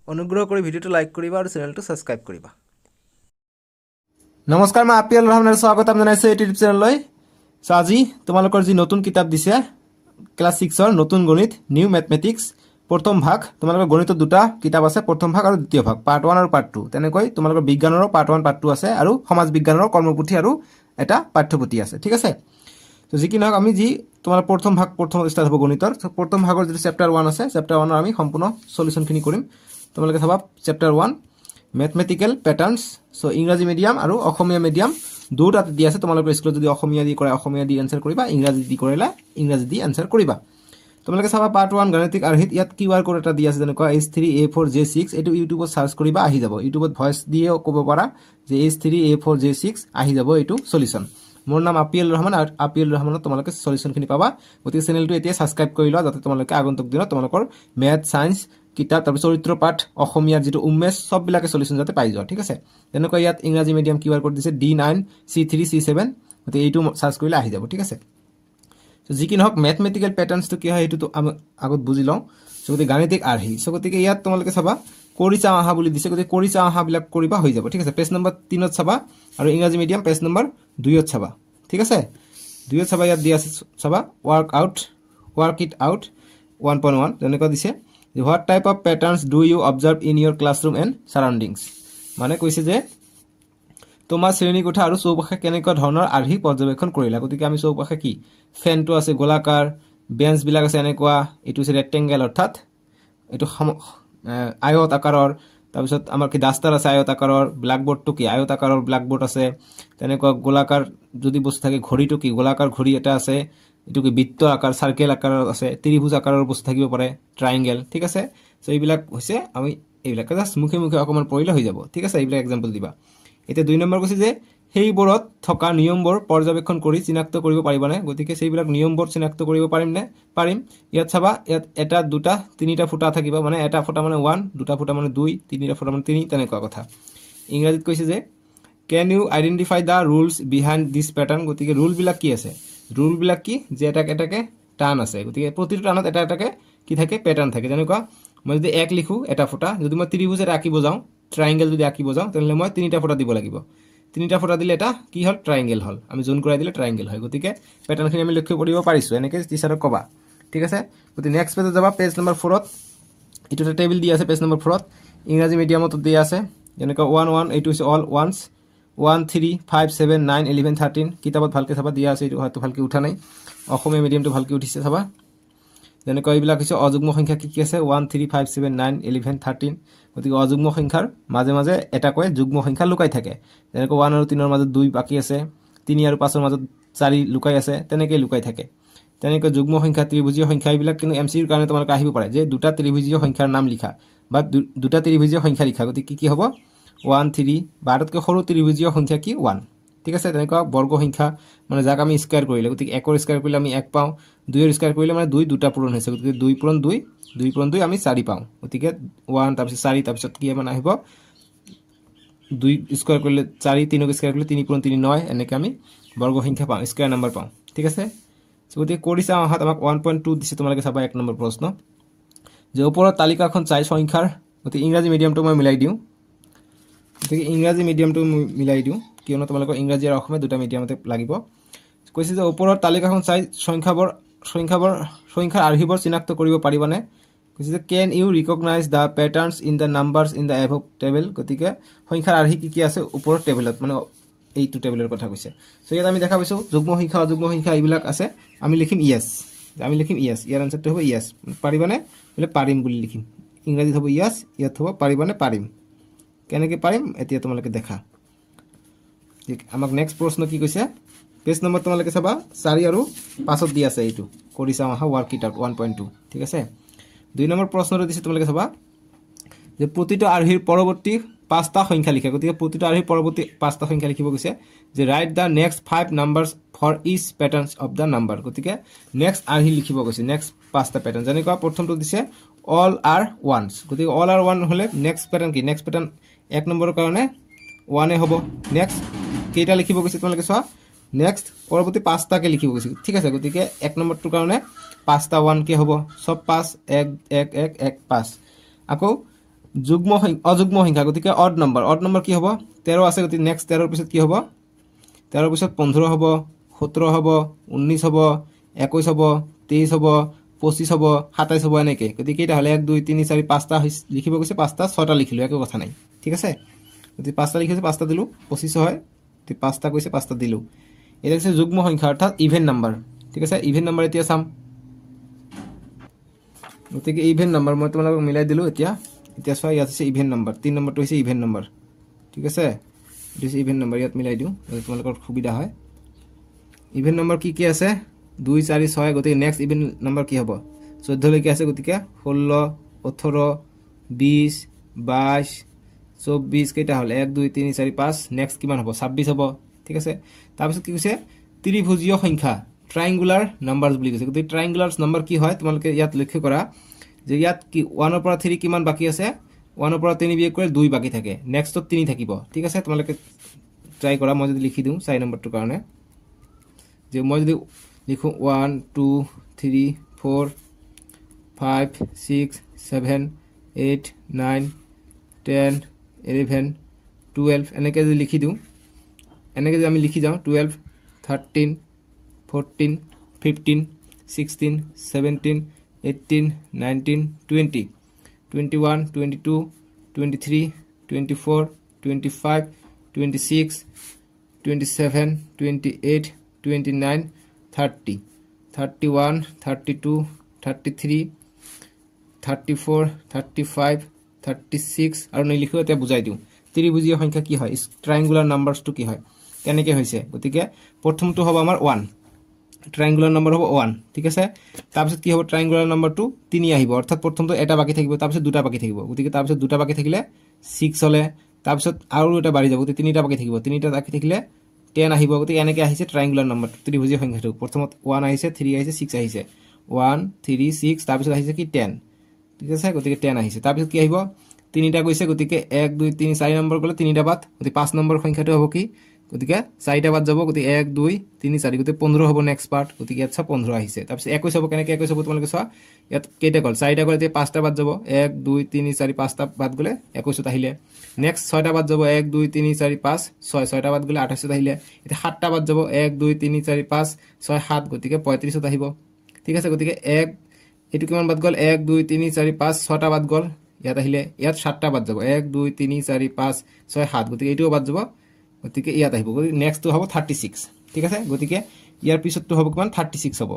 অনুগ্ৰহ কৰি ভিডিঅ'টো লাইক কৰিবা আৰু চেনেলটো ছাবস্ক্ৰাইব কৰিবা। নমস্কাৰ, মই আপিয়াল ৰহমানে স্বাগতম জনাইছোঁ এই ইউটিউব চেনেললৈ। চ' আজি তোমালোকৰ যি নতুন কিতাপ দিছে ক্লাছ 6ৰ নতুন গণিত নিউ মেথমেটিক্স প্ৰথম ভাগ। তোমালোকৰ গণিতৰ দুটা কিতাপ আছে, প্ৰথম ভাগ আৰু দ্বিতীয় ভাগ, পাৰ্ট 1 আৰু পাৰ্ট 2। তেনেকৈ তোমালোকৰ বিজ্ঞানৰো পাৰ্ট 1 পাৰ্ট 2 আছে আৰু সমাজ বিজ্ঞানৰ কৰ্মপুথি আৰু এটা পাঠ্যপুথি আছে, ঠিক আছে। তো যি কি নহওক, আমি যি তোমাৰ প্ৰথম ভাগ প্ৰথম ষ্টাৰ্ট হ'ব গণিতৰ। প্ৰথম ভাগৰ যিটো চেপ্টাৰ 1 আছে, চেপ্টাৰ 1ৰ আমি সম্পূৰ্ণ সলিউশ্যনখিনি কৰিম। তোমালোকে চাবা চেপ্টাৰ 1 মেথমেটিকেল পেটাৰ্নছ। চ' ইংৰাজী মিডিয়াম আৰু অসমীয়া মিডিয়াম দুটাত দি আছে। তোমালোকৰ স্কুলত যদি অসমীয়া দি কৰে অসমীয়া দি এনচাৰ কৰিবা, ইংৰাজী দি কৰিলে ইংৰাজী দি এনচাৰ কৰিবা। তোমালোকে চাবা পাৰ্ট 1 গাণিতিক আৰ্হিত ইয়াত QR কোড এটা দি আছে, যেনেকুৱা H3A4J6। এইটো ইউটিউবত চাৰ্চ কৰিবা, আহি যাব। ইউটিউবত ভইচ দিয়েও ক'ব পাৰা যে H3A4J6 আহি যাব এইটো সলিউশ্যন। মোৰ নাম আপিয়াল ৰহমান আৰু আপিয়াল ৰহমানত তোমালোকে সলিউশ্যনখিনি পাবা। গতিকে চেনেলটো এতিয়া ছাবস্ক্ৰাইব কৰি লোৱা, যাতে তোমালোকে আগন্তুক দিনত তোমালোকৰ মেথ ছায়েন্স কিতাপ, তাৰপিছত চৰিত্ৰ পাঠ, অসমীয়াৰ যিটো উমেশ, সববিলাকে সলিউশ্যন যাতে পাই যোৱা, ঠিক আছে। তেনেকৈ ইয়াত ইংৰাজী মিডিয়াম QR কোড দিছে D9 C3 C7। গতিকে এইটো চাৰ্চ কৰিলে আহি যাব, ঠিক আছে। যি কি নহওক, মেথমেটিকেল পেটাৰ্নছটো কি হয় সেইটোতো আমি আগত বুজি লওঁ। চ' গতিকে গাণিতিক আৰ্হি। চ' গতিকে ইয়াত তোমালোকে চাবা কৰি চাওঁ আহা বুলি দিছে। গতিকে কৰি চাওঁ আহাবিলাক কৰিবা, হৈ যাব, ঠিক আছে। পেজ নম্বৰ 3ত চাবা আৰু ইংৰাজী মিডিয়াম পেজ নম্বৰ 2ত চাবা, ঠিক আছে। 2ত চাবা, ইয়াত দি আছে চাবা ৱৰ্ক ইট আউট 1.1 তেনেকুৱা দিছে। What type of patterns do you observe in your classroom and surroundings. মানে কৈছে যে তোমাৰ শ্ৰেণীকোঠা আৰু চৌপাশে কেনেকুৱা ধৰণৰ আৰ্হি পৰ্যবেক্ষণ কৰিলা। গতিকে আমি চৌপাশে কি, ফেনটো আছে গোলাকাৰ, বেঞ্চবিলাক আছে এনেকুৱা, এইটো হৈছে ৰেক্টেংগেল অৰ্থাৎ এইটো আয়ত আকাৰৰ। তাৰপিছত আমাৰ কি ডাষ্টাৰ আছে আয়ত আকাৰৰ, ব্লেকবোৰ্ডটো কি আয়ত আকাৰৰ ব্লেকবোৰ্ড আছে। তেনেকুৱা গোলাকাৰ যদি বস্তু থাকে, ঘড়ীটো কি গোলাকাৰ ঘড়ী এটা আছে। এইটো কি বৃত্ত আকাৰ চাৰ্কেল আকাৰৰ আছে, ত্ৰিভুজ আকাৰৰ বস্তু থাকিব পাৰে, ট্ৰাইংগেল, ঠিক আছে। চ' এইবিলাক হৈছে আমি এইবিলাক জাষ্ট মুখে মুখে অকণমান পঢ়িলে হৈ যাব, ঠিক আছে। এইবিলাক এক্সাম্পল দিবা। এতিয়া 2 নম্বৰ কৈছে যে সেইবোৰত থকা নিয়মবোৰ পৰ্যবেক্ষণ কৰি চিনাক্ত কৰিব পাৰিবানে। গতিকে সেইবিলাক নিয়মবোৰ চিনাক্ত কৰিব পাৰিমনে? পাৰিম। ইয়াত চাবা, ইয়াত এটা দুটা তিনিটা ফুটা থাকিব, মানে এটা ফুটা মানে 1, দুটা ফুটা মানে 2, তিনিটা ফুটা মানে 3, তেনেকুৱা কথা। ইংৰাজীত কৈছে যে can you identify the rules behind this pattern. গতিকে ৰুলবিলাক কি আছে, ৰুলবিলাক কি যে এটাকে এটাকে টান আছে। গতিকে প্ৰতিটো টানত এটা এটাকে কি থাকে, পেটাৰ্ণ থাকে। যেনেকুৱা মই যদি 1 লিখোঁ এটা ফুটা, যদি মই ত্ৰিভুজ এটা আঁকিব যাওঁ, ট্ৰাইংগেল যদি আঁকিব যাওঁ, তেনেহ'লে মই 3টা ফুটা দিব লাগিব। 3টা ফুটা দিলে এটা কি হ'ল, ট্ৰাইংগেল হ'ল। আমি জোন কৰাই দিলে ট্ৰাইংগেল হয়। গতিকে পেটাৰ্ণখিনি আমি লক্ষ্য কৰিব পাৰিছোঁ, এনেকৈ টিচাৰক ক'বা, ঠিক আছে। গতিকে নেক্সট পেজত যাবা, পেজ নম্বৰ 4ত। এইটো এটা টেবিল দি আছে পেজ নম্বৰ 4ত, ইংৰাজী মিডিয়ামতো দিয়া আছে। যেনেকুৱা 1 এইটো হৈছে অল ওৱান্স, 1 3 5 7 9 11 13। কিতাপত ভালকৈ চাবা দিয়া আছে, এইটো হয়তো ভালকৈ উঠা নাই। অসমীয়া মিডিয়ামটো ভালকৈ উঠিছে চাবা। যেনেকুৱা এইবিলাক হৈছে অযুগ্ম সংখ্যা কি কি আছে, 1 3 5 7 9 11 13। গতিকে অযুগ্ম সংখ্যাৰ মাজে মাজে এটাকৈ যুগ্ম সংখ্যা লুকাই থাকে। যেনেকৈ 1 আৰু 3ৰ মাজত 2 বাকী আছে, 3 আৰু 5ৰ মাজত 4 লুকাই আছে, তেনেকৈ লুকাই থাকে। তেনেকৈ যুগ্ম সংখ্যা, ত্ৰিভুজীয় সংখ্যা, এইবিলাক কিন্তু MCৰ কাৰণে তোমালোকে আহিব পাৰে যে দুটা ত্ৰিভুজীয় সংখ্যাৰ নাম লিখা বা দুটা ত্ৰিভুজীয় সংখ্যা লিখা। গতিকে কি হ'ব, 1 3 বা আটাইতকৈ সৰু ত্ৰিভুজীয় সংখ্যা কি 1, ঠিক আছে। তেনেকুৱা বৰ্গ সংখ্যা মানে যাক আমি স্কোৱাৰ কৰিলে, গতিকে 1ৰ স্কোৱাৰ কৰিলে আমি 1 পাওঁ, 2ৰ স্কোৱাৰ কৰিলে মানে 2 দুটা পূৰণ হৈছে। গতিকে 2 পূৰণ 2, 2 পূৰণ 2 আমি 4 পাওঁ। গতিকে 1 তাৰপিছত 4, তাৰপিছত কি মানে আহিব 2 স্কোৱাৰ কৰিলে 4, 3ক স্কোৱাৰ কৰিলে 3 পূৰণ 3 9, এনেকৈ আমি বৰ্গ সংখ্যা পাওঁ, স্কোৱাৰ নম্বৰ পাওঁ, ঠিক আছে। গতিকে কৰি চাওঁ আহাত আমাক 1.2 দিছে। তোমালোকে চাবা 1 নম্বৰ প্ৰশ্ন যে ওপৰৰ তালিকাখন চাই সংখ্যাৰ, গতিকে ইংৰাজী মিডিয়ামটো মই মিলাই দিওঁ। গতিকে ইংৰাজী মিডিয়ামটো মিলাই দিওঁ, কিয়নো তোমালোকৰ ইংৰাজী আৰু অসমীয়া দুটা মিডিয়ামতে লাগিব। কৈছে যে ওপৰৰ তালিকাখন চাই সংখ্যাৰ আৰ্হিবোৰ চিনাক্ত কৰিব পাৰিবানে। কৈছে যে can you recognise the patterns in the numbers in the above table. গতিকে সংখ্যাৰ আৰ্হি কি কি আছে ওপৰৰ টেবুলত, মানে এইটো টেবুলৰ কথা কৈছে। চ' ইয়াত আমি দেখা পাইছোঁ যুগ্ম সংখ্যা অযুগ্ম সংখ্যা এইবিলাক আছে। আমি লিখিম ইয়েছ, ইয়াৰ আনচাৰটো হ'ব ইয়েছ। পাৰিবানে বোলে পাৰিম বুলি লিখিম। ইংৰাজীত হ'ব ইয়েছ, ইয়াত হ'ব পাৰিবানে পাৰিম। কেনেকৈ পাৰিম এতিয়া তোমালোকে দেখা। আমাক নেক্সট প্ৰশ্ন কি কৈছে, পেজ নম্বৰ তোমালোকে চাবা 4 আৰু 5ত দি আছে। এইটো কৰি চাওঁ আহা, ৱৰ্ক ইট আউট 1.2, ঠিক আছে। 2 নম্বৰ প্ৰশ্নটো দিছে, তোমালোকে চাবা যে প্ৰতিটো আৰ্হিৰ পৰৱৰ্তী 5টা সংখ্যা লিখা। গতিকে প্ৰতিটো আৰ্হিৰ পৰৱৰ্তী 5টা সংখ্যা লিখিব গৈছে যে write the next 5 numbers for each patterns of the number. গতিকে নেক্সট আৰ্হি লিখিব গৈছে, নেক্সট 5টা পেটাৰ্ণ। যেনেকুৱা প্ৰথমটো দিছে অল আৰ ওৱান্স। গতিকে অল আৰ ওৱান হ'লে নেক্সট পেটাৰ্ণ কি, নেক্সট পেটাৰ্ণ 1 নম্বৰৰ কাৰণে 1 হ'ব। নেক্সট কেইটা লিখিব গৈছে তোমালোকে চোৱা, নেক্সট পৰৱৰ্তী 5টাকে লিখিব গৈছে, ঠিক আছে। গতিকে 1 নম্বৰটোৰ কাৰণে 5টা 1কে হ'ব, চব 5 1 1 1 1 5। আকৌ অযুগ্ম সংখ্যা গতিকে অড নম্বৰ কি হ'ব 13 আছে গতিকে নেক্সট 13 পিছত কি হ'ব 13 পিছত 15 হ'ব 17 হ'ব 19 হ'ব 21 হ'ব 23 হ'ব 25 হ'ব 27 হ'ব এনেকৈ গতিকে কেইটা হ'লে 1 2 3 4 5টা লিখিব গৈছে 5টা 6টা লিখিলোঁ একো কথা নাই ঠিক আছে গতিকে 5টা লিখিছে 5টা দিলোঁ 25 হয় গতিকে 5টা কৈছে 5টা দিলোঁ এটা হৈছে যুগ্ম সংখ্যা অৰ্থাৎ ইভেন নাম্বাৰ ঠিক আছে ইভেন নাম্বাৰ এতিয়া চাম গতিকে ইভেন নাম্বাৰ মই তোমালোকক মিলাই দিলোঁ এতিয়া চোৱা ইয়াত আছে ইভেন নাম্বাৰ 3 নম্বৰটো হৈছে ইভেন নাম্বাৰ ঠিক আছে এইটো হৈছে ইভেন নাম্বাৰ ইয়াত মিলাই দিওঁ তোমালোকৰ সুবিধা হয় ইভেন নাম্বাৰ কি কি আছে 2 4 6 গতিকে নেক্সট ইভেন নাম্বাৰ কি হ'ব 14 লৈকে আছে গতিকে 16 18 20 22 24 কেইটা হ'ল 1 2 3 4 5 নেক্সট কিমান হ'ব 26 হ'ব ঠিক আছে তাৰপিছত কি কৈছে ত্ৰিভুজীয় সংখ্যা ট্ৰায়াঙ্গুলাৰ নাম্বাৰছ বুলি কৈছে গতিকে ট্ৰায়াঙ্গুলাৰ নাম্বাৰ কি হয় তোমালোকে ইয়াত লক্ষ্য কৰা যে ইয়াত কি 1 ৰ পৰা 3 কিমান বাকি আছে 1 ৰ পৰা 3 বিয়োগ কৰি 2 বাকি থাকে নেক্সটত 3 থাকিব ঠিক আছে তোমালোকে ট্ৰাই কৰা মই যদি লিখি দিওঁ 4 নম্বৰটোৰ কাৰণে যে মই যদি লিখো 1 2 3 4 5 6 7 8 9 10 11 12 এনেকৈ যদি লিখি দিওঁ এনেকৈ যদি আমি লিখি যাওঁ 12 13 14 15 16 17 18 19 20 21 22 23 24 25 26 27 28 29 30 31 32 33 34 35 36 আৰু নিলিখো এতিয়া বুজাই দিওঁ ত্ৰিভুজীয় সংখ্যা কি হয় ট্ৰায়াঙ্গুলাৰ নাম্বাৰছটো কি হয় কেনেকৈ হৈছে গতিকে প্ৰথমটো হ'ব আমাৰ 1 ট্ৰায়াঙ্গুলাৰ নম্বৰ হ'ব 1 ঠিক আছে তাৰপিছত কি হ'ব ট্ৰায়াঙ্গুলাৰ নম্বৰটো 3 আহিব অৰ্থাৎ প্ৰথমটো এটা বাকি থাকিব তাৰপিছত দুটা বাকি থাকিব গতিকে তাৰপিছত দুটা বাকি থাকিলে 6 হ'লে তাৰপিছত আৰু এটা বাঢ়ি যাব গতিকে তিনিটা বাকি থাকিব তিনিটা বাকি থাকিলে 10 আহিব গতিকে এনেকৈ আহিছে ট্ৰায়াঙ্গুলাৰ নম্বৰটো ত্ৰিভুজীয় সংখ্যাটো প্ৰথমত 1 আহিছে 3 আহিছে 6 আহিছে 1 3 6 তাৰপিছত আহিছে কি 10 ঠিক আছে গতিকে 10 আহিছে তাৰপিছত কি আহিব তিনিটা গৈছে গতিকে 1 2 3 4 নম্বৰ গ'লে তিনিটা বাদ গতিকে 5 নম্বৰ সংখ্যাটো হ'ব কি গতিকে 4টা বাদ যাব গতিকে 1 2 3 4 গতিকে 15 হ'ব নেক্সট পাৰ্ট গতিকে ইয়াত 15 আহিছে তাৰপিছত 21 হ'ব কেনেকৈ 21 হ'ব তোমালোকে চোৱা ইয়াত কেইটা গ'ল 4টা গ'লে এতিয়া 5টা বাদ যাব 1 2 3 4 5টা বাদ গ'লে 21ত আহিলে নেক্সট 6টা বাদ যাব 1 2 3 4 5 6 6টা বাদ গ'লে 28ত আহিলে এতিয়া 7টা বাদ যাব 1 2 3 4 5 6 7 গতিকে 35ত আহিব ঠিক আছে গতিকে 1 এটু কিমান বাদ গ'ল 1 2 3 4 5 6টা বাদ গ'ল ইয়াত আহিলে ইয়াত 7টা বাদ যাব 1 2 3 4 5 6 7 গতিকে এইটোও বাদ যাব গতিকে ইয়াত আহিব গতিকে নেক্সটটো হ'ব 36 ঠিক আছে গতিকে ইয়াৰ পিছতটো হ'ব কিমান 36 হ'ব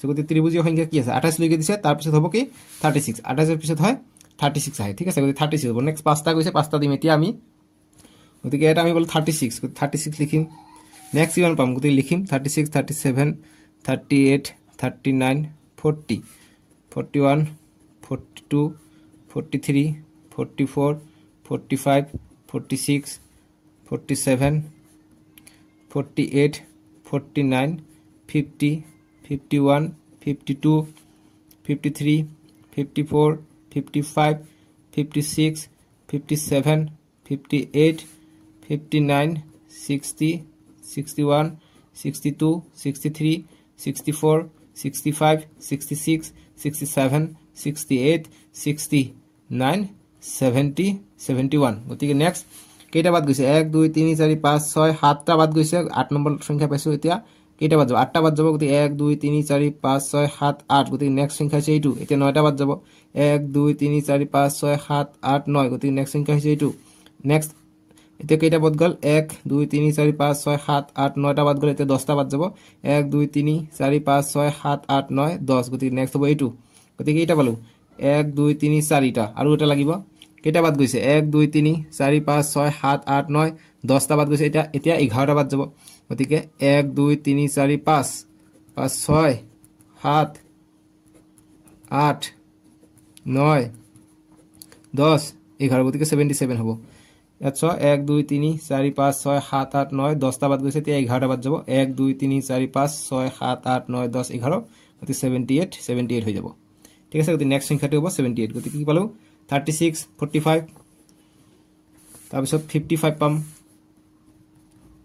গতিকে ত্ৰিভুজীয় সংখ্যা কি আছে 28 লৈকে দিছে তাৰপিছত হ'ব কি 36 28 ৰ পিছত হয় 36 আহে ঠিক আছে গতিকে 36 হ'ব নেক্সট 5টা গৈছে 5টা দিম এতিয়া আমি গতিকে এটা আমি বল 36 36 লিখিম নেক্সট কিমান পাম গতিকে লিখিম 36 37 38 39 40 41 42 43 44 45 46 47 48 49 50 51 52 53 54 55 56 57 58 59 60 61 62 63 64 65 66 67 68 69 70 71 গতিকে নেক্সট কেইটা বাদ গৈছে 1 2 3 4 5 6 7টা বাদ গৈছে 8 নম্বৰ সংখ্যা পাইছো এতিয়া কেইটা বাদ যাব 8টা বাদ যাব গতিকে 1 2 3 4 5 6 7 8 গতিকে নেক্সট সংখ্যা আছে এইটো এতিয়া 9টা বাদ যাব 1 2 3 4 5 6 7 8 9 গতিকে নেক্সট সংখ্যা আছে এইটো নেক্সট এতিয়া কেইটা বাদ গ'ল 1 2 3 4 5 6 7 8 9টা বাদ গ'ল এতিয়া 10টা বাদ যাব 1 2 3 4 5 6 7 8 9 10 গতিকে নেক্সট হ'ব এইটো গতিকে এইটা পালো 1 2 3 4টা আৰু এটা লাগিব কেইটা বাদ গৈছে 1 2 3 4 5 6 7 8 9 10টা বাদ গৈছে এতিয়া 11টা বাদ যাব গতিকে 1 2 3 4 5 5 6 7 8 9 10 11 গতিকে 77 হ'ব ইয়াত 1 2 3 4 5 6 7 8 9 10টা বাদ গৈছে এতিয়া 11টা বাদ যাব 1 2 3 4 5 6 7 8 9 10 11 গতিকে 78 হৈ যাব ঠিক আছে গতিকে নেক্সট সংখ্যাটো হ'ব 78 গতিকে কি পালো 36 45 তাৰপিছত 55 পাম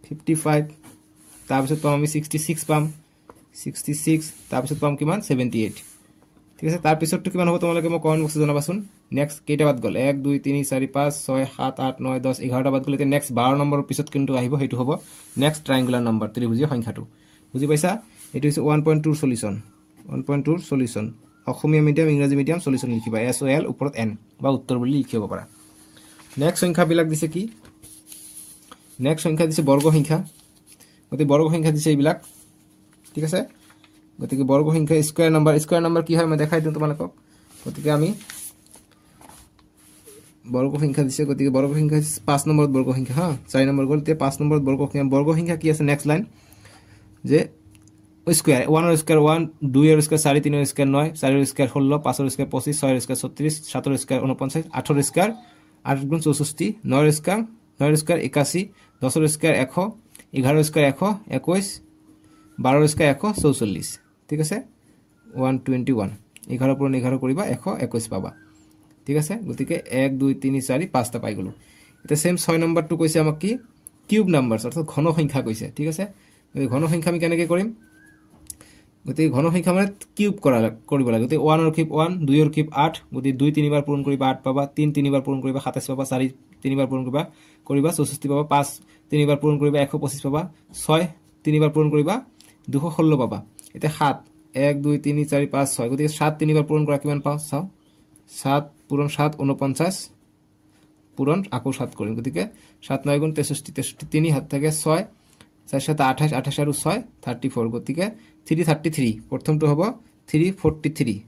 55 তাৰপিছত পাম আমি 66 পাম 66 তাৰপিছত পাম কিমান 78 ঠিক আছে তাৰ পিছতটো কিমান হ'ব তোমালোকে মোক কমেন্ট বক্সত জনাবাচোন নেক্সট কেইটা বাদ গ'ল 1 2 3 4 5 6 7 8 9 10 11টা বাদ গ'ল এতিয়া নেক্সট 12 নম্বৰৰ পিছত কিন্তু আহিব সেইটো হ'ব নেক্সট ট্ৰায়াঙ্গুলাৰ নম্বৰ ত্ৰিভুজীয় সংখ্যাটো বুজি পাইছা এটো হৈছে 1.2 সলিউশন 1.2 সলিউশন অসমীয়া মিডিয়াম ইংৰাজী মিডিয়াম সলিউশন লিখিবা SOL ওপৰত n বা উত্তৰ বুলি লিখিব পাৰা নেক্সট সংখ্যা বিলাক দিছে কি নেক্সট সংখ্যা দিছে বৰ্গ সংখ্যা গতি বৰ্গ সংখ্যা দিছে এইবিলাক ঠিক আছে গতিকে বৰ্গ সংখ্যা স্কয়াৰ নাম্বাৰ কি হয় মই দেখাই দিম তোমালোকক গতিকে আমি বৰ্গ সংখ্যা দিছে গতিকে বৰ্গ সংখ্যা 5 নম্বৰত বৰ্গ সংখ্যা হা 4 নম্বৰ গ'ল তে 5 নম্বৰত বৰ্গ সংখ্যা কি আছে নেক্সট লাইন যে স্কয়াৰ 1 ৰ স্কয়াৰ 1 2 ৰ স্কয়াৰ 4 3 ৰ স্কয়াৰ 9 4 ৰ স্কয়াৰ 16 5 ৰ স্কয়াৰ 25 6 ৰ স্কয়াৰ 36 7 ৰ স্কয়াৰ 49 8 ৰ স্কয়াৰ 8 গুণ 64 9 ৰ স্কয়াৰ 81 10 ৰ স্কয়াৰ 100 11 ৰ স্কয়াৰ 121 12 ৰ স্কয়াৰ 144 ঠিক আছে 121 11 পূৰণ 11 কৰিবা 121 পাবা ঠিক আছে গতিকে 1 2 3 4 5টা পাই গলো এটা সেম 6 নম্বৰটো কৈছে আমাক কি কিউব নাম্বাৰস অৰ্থাৎ ঘন সংখ্যা কৈছে ঠিক আছে এই ঘন সংখ্যা আমি কেনেকৈ কৰিম গতিকে ঘন সংখ্যা মানে কিউব কৰিব লাগে গতিকে 1 ৰ কিউব 1 2 ৰ কিউব 8 গতিকে 2 3 বাৰ পূৰণ কৰিবা 8 পাবা 3 3 বাৰ পূৰণ কৰিবা 27 পাবা 4 3 বাৰ পূৰণ কৰিবা 64 পাবা 5 3 বাৰ পূৰণ কৰিবা 125 পাবা 6 3 বাৰ পূৰণ কৰিবা 216 পাবা এটা 7 1 2 3 4 5 6 গতিকে 7 3 বাৰ পূৰণ কৰা কিমান পাও চাও 7 পূৰণ 7 49 পূৰণ আকৌ 7 কৰিম গতিকে 7 9 গুণ 63 3 হাত থাকে 6 4 7 28 28 আৰু 6 34 গতিকে 333 প্ৰথমটো হ'ব 343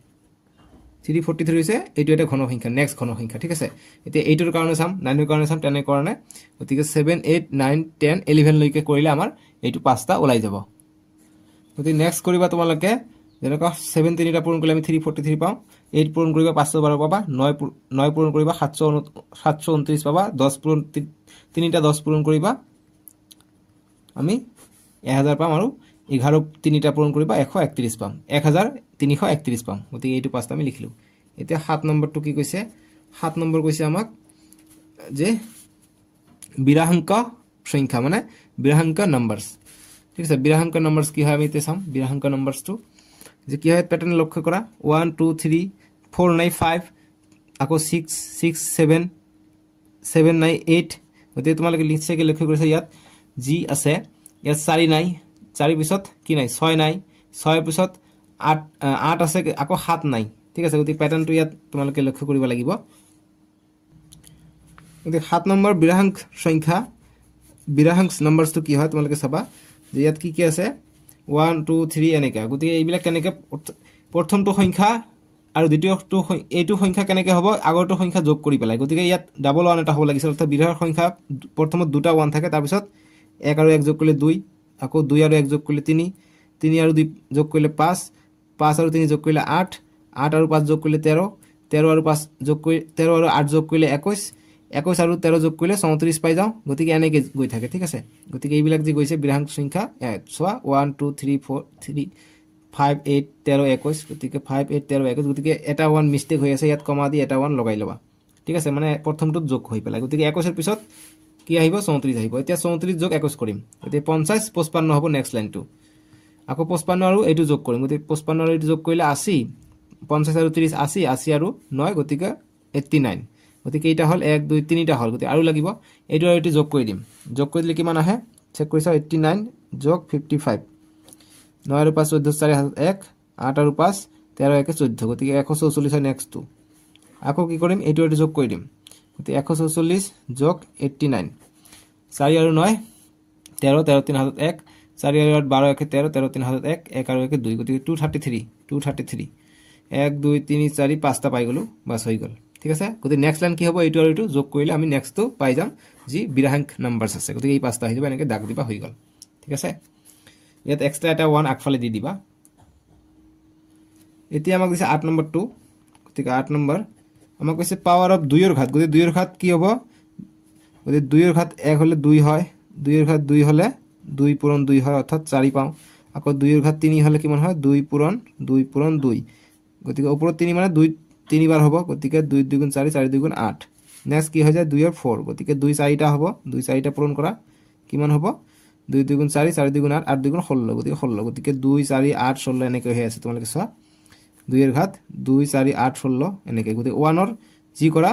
হৈছে এইটো এটা ঘন সংখ্যা নেক্সট ঘন সংখ্যা ঠিক আছে এতিয়া 8 ৰ কাৰণে চাম 9 ৰ কাৰণে চাম 10 ৰ কাৰণে গতিকে 7 8 9 10 11 লৈকে কৰিলে আমাৰ এইটো পাঁচটা ওলাই যাব গতিকে নেক্সট কৰিবা তোমালোকে যেনেকা 7 3টা পূৰণ কৰিলে আমি 343 পাওঁ 8 পূৰণ কৰিবা 512 পাবা 9 পূৰণ কৰিবা 729 পাবা 10 পূৰণ 3টা 10 পূৰণ কৰিবা আমি 1000 পাম আৰু 11 3টা পূৰণ কৰিবা 131 পাম 1331 পাম গতিকে এইটো পাঁচটা আমি লিখিলো এতিয়া 7 নম্বৰটো কি কৈছে 7 নম্বৰ কৈছে আমাক যে বিৰাংক সংখ্যা মানে বিৰাংক নাম্বাৰস ঠিক আছে বিৰাংক নাম্বাৰস কি হয় আমি তে চাম বিৰাংক নাম্বাৰসটো যে কি হয় প্যাটার্ন লক্ষ্য করা 1 2 3 4 9 5 আকৌ 6 6 7 7 9 8 গতিকে তোমালোকে লিখছে কি লক্ষ্য কৰিছে ইয়াত জি আছে ইয়াত 4 নাই 4 পিছত কি নাই 6 নাই 6 পিছত 8 আছে আকৌ 7 নাই ঠিক আছে গতিকে প্যাটার্নটো ইয়াত তোমালোকে লক্ষ্য কৰিব লাগিব গতিকে 7 নম্বৰ বিৰাংক সংখ্যা বিৰাংক নাম্বাৰসটো কি হয় তোমালোকে চাবা যে ইয়াত কি আছে 1 2 3 এনেকা গতিকে এইবিলাক কেনেকে প্ৰথমটো সংখ্যা আৰু দ্বিতীয়টো এইটো সংখ্যা কেনেকে হ'ব আগৰটো সংখ্যা যোগ কৰি পেলাই গতিকে ইয়াত ডাবল 1 এটা হ'ব লাগিছিল অৰ্থাৎ বিৰাংক সংখ্যা প্ৰথমত দুটা 1 থাকে তাৰ পিছত 1 আৰু 1 যোগ কৰিলে 2 আকৌ 2 আৰু 1 যোগ কৰিলে 3 3 আৰু 2 যোগ কৰিলে 5 5 আৰু 3 যোগ কৰিলে 8 8 আৰু 5 যোগ কৰিলে 13 13 আৰু 5 যোগ কৰি 13 আৰু 8 যোগ কৰিলে 21 21 আৰু 13 যোগ কৰিলে 34 পাই যাও গতিকে এনেকে গৈ থাকে ঠিক আছে গতিকে এইবিলাক যে গৈছে বিৰাংক সংখ্যা চোৱা 1 2 3 4 3 5 8 13 21 গতিকে 5 8 13 21 গতিকে এটা 1 মিস্টেক হৈ আছে ইয়াত কমা দি এটা 1 লগাই লবা ঠিক আছে মানে প্ৰথমটো যোগ হৈ পেলাই গতিকে 21 এৰ পিছত কি আহিব 34 আহিব এতিয়া 34 যোগ 21 কৰিম গতিকে 50 55 হ'ব নেক্সট লাইনটো আকৌ 55 আৰু এইটো যোগ কৰিম গতিকে 55 আৰু এইটো যোগ কৰিলে 80 50 আৰু 30 80 80 আৰু 9 গতিকে 89 গতিকে এটা হল 1 2 3টা হল গতিকে আৰু লাগিব এইটো আৰু এইটো যোগ কৰি দিম যোগ কৰি দিলে কিমান আহে চেক কৰিছা 89 যোগ 55 9 আৰু 5 14 4 1 8 আৰু 5 13 1 14 গতিকে 144 নেক্সটটো আকৌ কি কৰিম এইটো আৰু যোগ কৰি দিম গতিকে 144 যোগ 89 4 আৰু 9 13 13 3 হাতত 1 4 আৰু 12 1 13 13 3 হাতত 1 1 আৰু 1 2 গতিকে 233 1 2 3 4 5টা পাই গলো বাস হৈ গল ঠিক আছে গতিকে নেক্সট লাইন কি হ'ব এইটো আৰু এইটো যোগ কৰিলে আমি নেক্সটটো পাই যাম যি বিৰাংক নাম্বাৰস আছে গতিকে এই পাঁচটা হৈ যাব এনেকৈ দাগ দিবা হৈ গল ঠিক আছে ইয়াত এক্সট্ৰা এটা 1 আগফালে দি দিবা এতিয়া আমাক দিছে 8 নম্বৰটো গতিকে 8 নম্বৰ আমাক কৈছে পাৱাৰ অফ 2 এর ঘাত গতিকে 2 এর ঘাত কি হ'ব গতিকে 2 এর ঘাত 1 হলে 2 হয় 2 এর ঘাত 2 হলে 2 পূরণ 2 হয় অর্থাৎ 4 পাও আকৌ 2 এর ঘাত 3 হলে কিমান হয় 2 পূরণ 2 গতিকে ওপৰত 3 মানে 2 3 বাৰ হ'ব গতিকে 2 2 গুণ 4 4 2 গুণ 8 নেক্সট কি হৈ যায় 2 এর 4 গতিকে 2 4টা হ'ব 2 4টা পূরণ কৰা কিমান হ'ব 2 2 গুণ 4 4 2 গুণ 8 8 2 গুণ 16 গতিকে 16 গতিকে 2 4 8 16 এনেকৈ হৈ আছে তোমালোকে চোৱা 2 এৰ ঘাত 2 4 8 16 এনেকে গতিকে 1 ৰ যি কৰা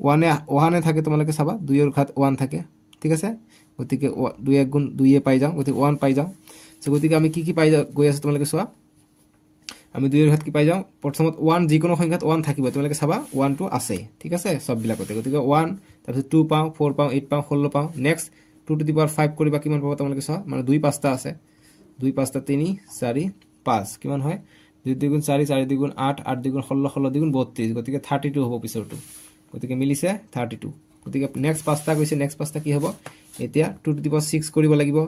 1 এ থাকে তোমালোকে চাবা 2 এর ঘাত 1 থাকে ঠিক আছে গতিকে 2 1 গুণ 2 এ পাই যাওঁ গতিকে 1 পাই যাওঁ সো গতিকে আমি কি পাই গৈ আছে তোমালোকে চোৱা আমি 2 এৰ ঘাত কি পাই যাওঁ প্ৰথমত 1 যিকোনো সংখ্যাত 1 থাকিব তোমালোকে চাবা 1 টো আছে ঠিক আছে সব বিলাকতে গতিকে 1 তাৰপিছত 2 পাওঁ 4 পাওঁ 8 পাওঁ 16 পাওঁ নেক্সট 2 টু দি পাৱাৰ 5 কৰিবা কিমান পাবা তোমালোকে চোৱা মানে 2 5টা আছে 2 5টা 3 4 5 কিমান হয় 2 2 গুণ 4 4 2 গুণ 8 8 2 গুণ 16 16 2 গুণ 32 গতিকে 32 হ'ব পিছৰটো গতিকে মিলিছে 32 গতিকে নেক্সট 5টা কৈছে নেক্সট 5টা কি হ'ব এতিয়া 2 টু দি পাৱাৰ 6 কৰিব লাগিব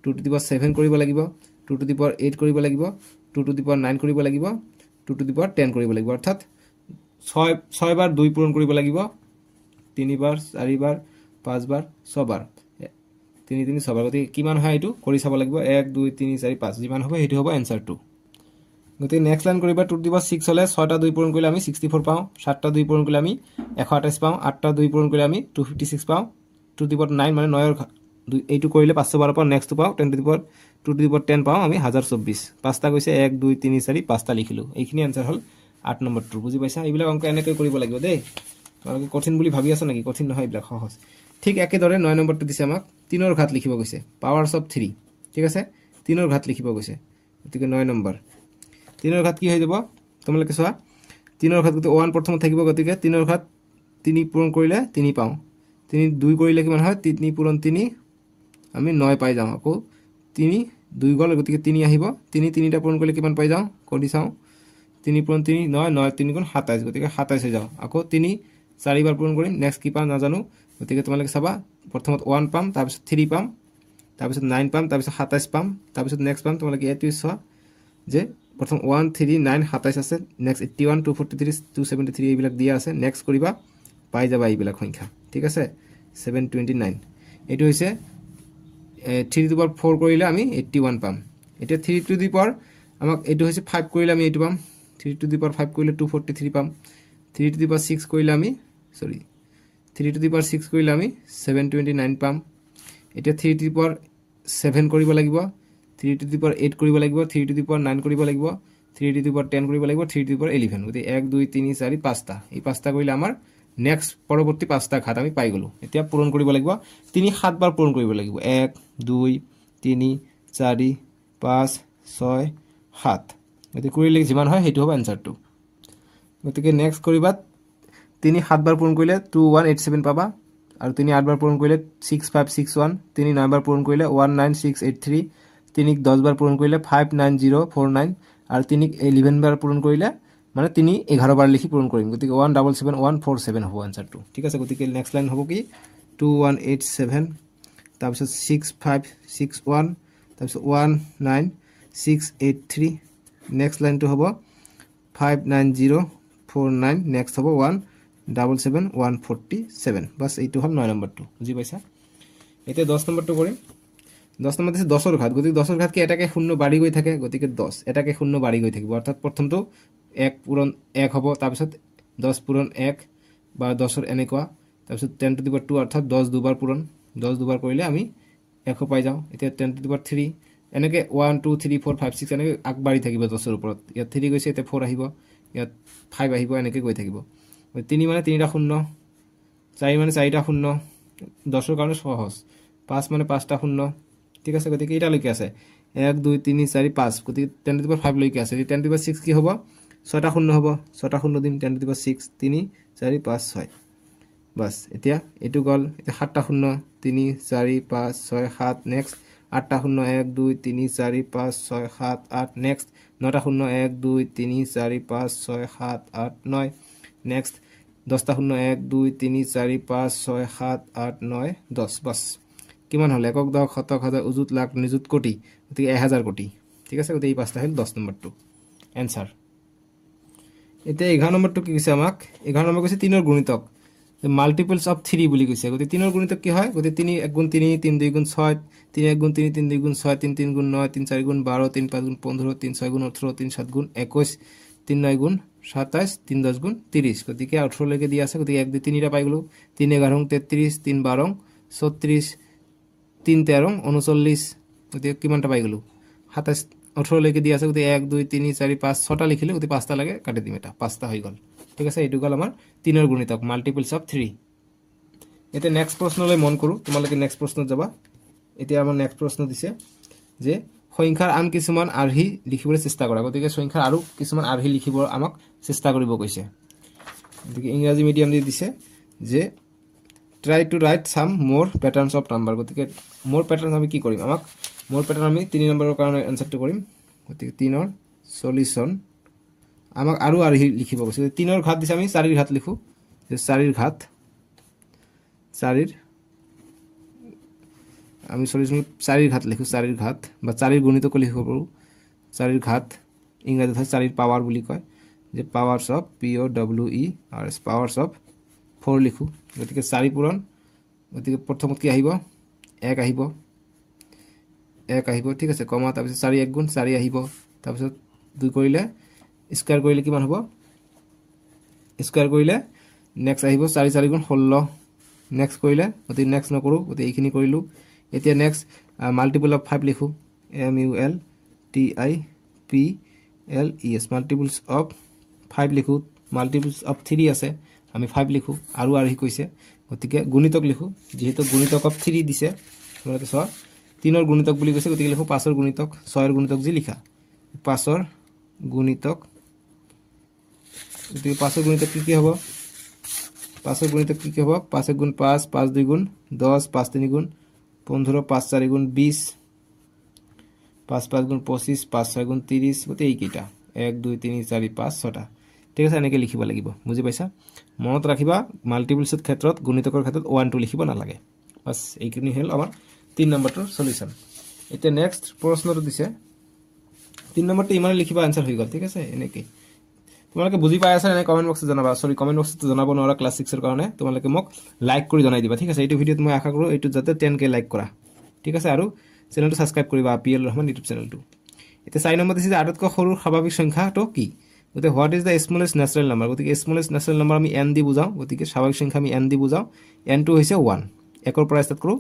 2 টু দি পাৱাৰ 7 কৰিব লাগিব 2 টু দি পাৱাৰ 8 কৰিব লাগিব 2 টু দি পাৱাৰ 9 কৰিব লাগিব 2 টু দি পাৱাৰ 10 কৰিব লাগিব অৰ্থাৎ 6 বাৰ 2 পূৰণ কৰিব লাগিব 3 বাৰ 4 বাৰ 5 বাৰ 6 বাৰ 3 3 6 বাৰ গতিকে কিমান হয় এটো কৰি চাব লাগিব 1 2 3 4 5 যিমান হ'ব হেতু হ'ব आंसर 2 গতিকে নেক্সট লাইন কৰিবা 2 টু দি পাৱাৰ 6 হলে 6টা 2 পূৰণ কৰিলে আমি 64 পাওঁ 7টা 2 পূৰণ কৰিলে আমি 128 পাওঁ 8টা 2 পূৰণ কৰিলে আমি 256 পাওঁ 2 টু দি পাৱাৰ 9 মানে 9 ৰ এইটো কৰিলে 512 পাওঁ নেক্সট পাওঁ 10 to the power 2 to the power 10 পাওঁ আমি 1024 পাঁচটা কৈছে 1 2 3 4 পাঁচটা লিখিলো এইখিনি आंसर হল 8 নম্বৰটো বুজি পাইছা এইবিলাক অংক এনেকৈ কৰিব লাগিব দেই তোমালোকে কঠিন বুলি ভাবি আছা নেকি কঠিন নহয় এইবিলাক সহজ ঠিক একেদৰে 9 নম্বৰটো দিছে আমাক 3 ৰ ঘাত লিখিব গৈছে পাৱাৰস অফ 3 ঠিক আছে 3 ৰ ঘাত লিখিব গৈছে গতিকে 9 নম্বৰ 3 ৰ ঘাত কি হৈ যাব তোমালোকে চোৱা 3 ৰ ঘাত গতি 1 প্ৰথমত থাকিব গতিকে 3 ৰ ঘাত 3 পূৰণ কৰিলে 3 পাওঁ 3 2 কৰিলে কিমান হয় 3 পূৰণ 3 আমি 9 পাই যাওঁ আকৌ 3 2 গল গতিকে 3 আহিব 3 3টা পূৰণ কৰিলে কিমান পাই যাওঁ কৰি চাওঁ 3 পূৰণ 3 9 9 3 গুণ 27 গতিকে 27 হৈ যাওঁ আকৌ 3 4 বাৰ পূৰণ কৰিম নেক্সট কি পাম নাজানো গতিকে তোমালোকে চাবা প্ৰথমত 1 পাম তাৰপিছত 3 পাম তাৰপিছত 9 পাম তাৰপিছত 27 পাম তাৰপিছত নেক্সট পাম তোমালোকে এটো চোৱা যে প্ৰথম 1 3 9 27 আছে নেক্সট 81 243 273 এইবিলাক দিয়া আছে নেক্সট কৰিবা পাই যাবা এইবিলাক সংখ্যা ঠিক আছে 729 এটো হৈছে 3 টু দি পাৱাৰ 4 কৰিলে আমি 81 পাম এটা 3 টু দি পাৱাৰ আমাক এটো হৈছে 5 কৰিলে আমি এটো পাম 3 টু দি পাৱাৰ 5 কৰিলে 243 পাম 3 টু দি পাৱাৰ 6 কৰিলে আমি সৰি 3 টু দি পাৱাৰ 6 কৰিলে আমি 729 পাম এটা 3 টু দি পাৱাৰ 7 কৰিব লাগিব 3 টু দি পাৱাৰ 8 কৰিব লাগিব 3 টু দি পাৱাৰ 9 কৰিব লাগিব 3 টু দি পাৱাৰ 10 কৰিব লাগিব 3 টু দি পাৱাৰ 11 গতি 1 2 3 4 5টা এই 5টা কৰিলে আমাৰ নেক্সট পৰৱৰ্তী 5টা ঘাত আমি পাই গলো এতিয়া পূৰণ কৰিব লাগিব 3 7 বাৰ পূৰণ কৰিব লাগিব 1 2 3 4 5 6 7 গতি কৰিলে যিমান হয় হেতু হ'ব आंसर 2 গতিকে নেক্সট কৰিবা 3 7 বাৰ পূৰণ কৰিলে 2187 পাবা আৰু 3 8 বাৰ পূৰণ কৰিলে 6561 3 9 বাৰ পূৰণ কৰিলে 19683 3 10 বাৰ পূৰণ কৰিলে 59049 আৰু 3 11 বাৰ পূৰণ কৰিলে মানে 3 11 বাৰ লিখি পূৰণ কৰিম গতিকে 177147 হ'ব आंसर 2 ঠিক আছে গতিকে নেক্সট লাইন হ'ব কি 2187 তাৰপিছত 6561 তাৰপিছত 19683 নেক্সট লাইনটো হ'ব 59049 নেক্সট হ'ব 177147 বাস এইটো হল 9 নম্বৰটো বুজি পাইছা এতিয়া 10 নম্বৰটো কৰিম 10 নম্বৰ দিছে 10 ৰ ঘাত গতিকে 10 ৰ ঘাত কি এটাকে শূন্য বাঢ়ি গৈ থাকে গতিকে 10 এটাকে শূন্য বাঢ়ি গৈ থাকিব অৰ্থাৎ প্ৰথমটো 1 পূৰণ 1 হ'ব তাৰপিছত 10 পূৰণ 1 বা 10 ৰ এনেকুৱা তাৰপিছত 10 টু দি পাৱাৰ 2 অৰ্থাৎ 10 দুবাৰ পূৰণ 10 দুবাৰ কৰিলে আমি 1 পাই যাওঁ এতিয়া 10 টু দি পাৱাৰ 3 এনেকে 1 2 3 4 5 6 এনেকে আগবাঢ়ি থাকিব 10 ৰ ওপৰত ইয়াত 3 গৈছে এতিয়া 4 আহিব ইয়াত 5 আহিব এনেকে গৈ থাকিব 3 মানে 3টা শূন্য 4 মানে 4টা শূন্য 10 ৰ কাৰণে সহজ 5 মানে 5টা শূন্য ঠিক আছে গতিকে এটা লৈকে আছে 1 2 3 4 5 গতিকে 10 টু দি পাৱাৰ 5 লৈকে আছে 10 টু দি পাৱাৰ 6 কি হ'ব 6টা শূন্য হ'ব 6টা শূন্য দিম 10 টু দি পাৱাৰ 6 3 4 5 6 বাস এতিয়া এটো গল এতিয়া 7টা শূন্য 3 4 5 6 7 নেক্সট 8টা শূন্য 1 2 3 4 5 6 7 8 নেক্সট 9টা শূন্য 1 2 3 4 5 6 7 8 9 নেক্সট 10টা শূন্য 1 2 3 4 5 6 7 8 9 10 বাস কিমান হল একক দশক শতক হাজাৰ উজুত লাখ নিযুত কোটি গতিকে 1000 কোটি ঠিক আছে গতিকে এই পাঁচটা হল 10 নম্বৰটো आंसर এতিয়া 11 নম্বৰটো কি কৈছে আমাক 11 নম্বৰ কৈছে 3 ৰ গুণিতক মাল্টিপলস অফ 3 বুলি কৈছে গতি 3 ৰ গুণিতক কি হয় গতি 3 1 গুণ 3 3 2 গুণ 6 3 1 গুণ 3 3 2 গুণ 6 3 3 গুণ 9 3 4 গুণ 12 3 5 গুণ 15 3 6 গুণ 18 3 7 গুণ 21 3 9 গুণ 27 3 10 গুণ 30 গতিকে 18 লৈকে দিয়া আছে গতিকে 1 2 3টা পাই গলো 3 11 33 3 12 36 3 13 39 গতিকে কিমানটা পাই গলো 27 18 লৈকে দিয়া আছে, গতিকে 1 2 3 4 5 6টা লিখিলে, গতিকে 5টা লাগে, কাটি দিম, এটা 5টা হৈ গ'ল। ঠিক আছে, এইটো গ'ল আমাৰ 3ৰ গুণিতক মাল্টিপলছ অফ 3। এতিয়া নেক্সট প্ৰশ্নলৈ মন কৰোঁ, তোমালোকে নেক্সট প্ৰশ্নত যাবা। এতিয়া আমাৰ নেক্সট প্ৰশ্ন দিছে যে সংখ্যাৰ আন কিছুমান আৰ্হি লিখিবলৈ চেষ্টা কৰা, গতিকে সংখ্যাৰ আৰু কিছুমান আৰ্হি লিখিব আমাক চেষ্টা কৰিব কৈছে। গতিকে ইংৰাজী মিডিয়াম দি দিছে যে ট্ৰাই টু ৰাইট ছাম মোৰ পেটাৰ্নছ অফ নাম্বাৰ। গতিকে মোৰ পেটাৰ্ণ আমি কি কৰিম, আমাক মোৰ পেটাৰ্ণ আমি 3 নম্বৰৰ কাৰণে এনচাৰটো কৰিম। গতিকে 3ৰ সলিউশ্যন আমাক আৰু আৰ্হি লিখিব কৈছে। 3ৰ ঘাত দিছে, আমি 4ৰ ঘাত লিখোঁ, যে 4ৰ ঘাত, 4ৰ আমি সলিউশ্যন 4ৰ ঘাত লিখোঁ, 4ৰ ঘাত বা 4ৰ গুণিতকো লিখিব পাৰোঁ। 4ৰ ঘাত ইংৰাজীত হয় 4ৰ পাৱাৰ বুলি কয়, যে powers of POWERS powers of 4 লিখোঁ। গতিকে 4 পূৰণ, গতিকে প্ৰথমত কি আহিব, 1 আহিব, 1 আহিব, ঠিক আছে, কমা, তাৰপিছত 4 1 গুণ 4 আহিব, তাৰপিছত 2 কৰিলে স্কুৱাৰ কৰিলে কিমান হ'ব, স্কুৱাৰ কৰিলে নেক্সট আহিব 4 4 গুণ 16, নেক্সট কৰিলে, গতিকে নেক্সট নকৰোঁ, গতিকে এইখিনি কৰিলোঁ। এতিয়া নেক্সট মাল্টিপল অফ 5 লিখোঁ, MULTIPLES মাল্টিপলছ অফ 5 লিখোঁ। মাল্টিপলছ অফ 3 আছে, আমি 5 লিখোঁ, আৰু আৰ্হি কৈছে, গতিকে গুণিতক লিখোঁ, যিহেতু গুণিতক অফ 3 দিছে, তোমালোকে চোৱা 3ৰ গুণিতক বুলি কৈছে, গতিকে লিখোঁ 5ৰ গুণিতক, 6ৰ গুণিতক যি লিখা 5ৰ গুণিতক। গতিকে 5ৰ গুণিতক কি হ'ব, 5ৰ গুণিতক কি হ'ব, 5 1 গুণ 5, 5 2 গুণ 10, 5 3 গুণ 15, 5 4 গুণ 20, 5 5 গুণ 25, 5 6 গুণ 30, গতিকে এইকেইটা 1 2 3 4 5 6টা। ঠিক আছে, এনেকৈ লিখিব লাগিব, বুজি পাইছা। মনত ৰাখিবা, মাল্টিপলছৰ ক্ষেত্ৰত গুণিতকৰ ক্ষেত্ৰত 1 2 লিখিব নালাগে। বাছ এইখিনি হ'ল আমাৰ 3 নম্বৰটোৰ সলিউশ্যন। এতিয়া নেক্সট প্ৰশ্নটো দিছে, 3 নম্বৰটো ইমানে লিখিবা, আনচাৰ হৈ গ'ল। ঠিক আছে, এনেকৈ তোমালোকে বুজি পাই আছা, এনে কমেণ্ট বক্সত জনাবা। কমেণ্ট বক্সত জনাব নোৱাৰা ক্লাছ 6ৰ কাৰণে তোমালোকে মোক লাইক কৰি জনাই দিবা। ঠিক আছে, এইটো ভিডিঅ'ত মই আশা কৰোঁ এইটোত যাতে 10K লাইক কৰা। ঠিক আছে, আৰু চেনেলটো ছাবস্ক্ৰাইব কৰিবা, PL ৰহমান ইউটিউব চেনেলটো। এতিয়া 4 নম্বৰ দিছে যে আটাইতকৈ সৰু স্বাভাৱিক সংখ্যাটো কি, গতিকে what is the smallest natural number. গতিকে স্মলেষ্ট নেচাৰেল নাম্বাৰ আমি N দি বুজাওঁ, গতিকে স্বাভাৱিক সংখ্যা আমি N দি বুজাওঁ। N2 হৈছে 1, 1ৰ পৰা ষ্টাৰ্ট কৰোঁ,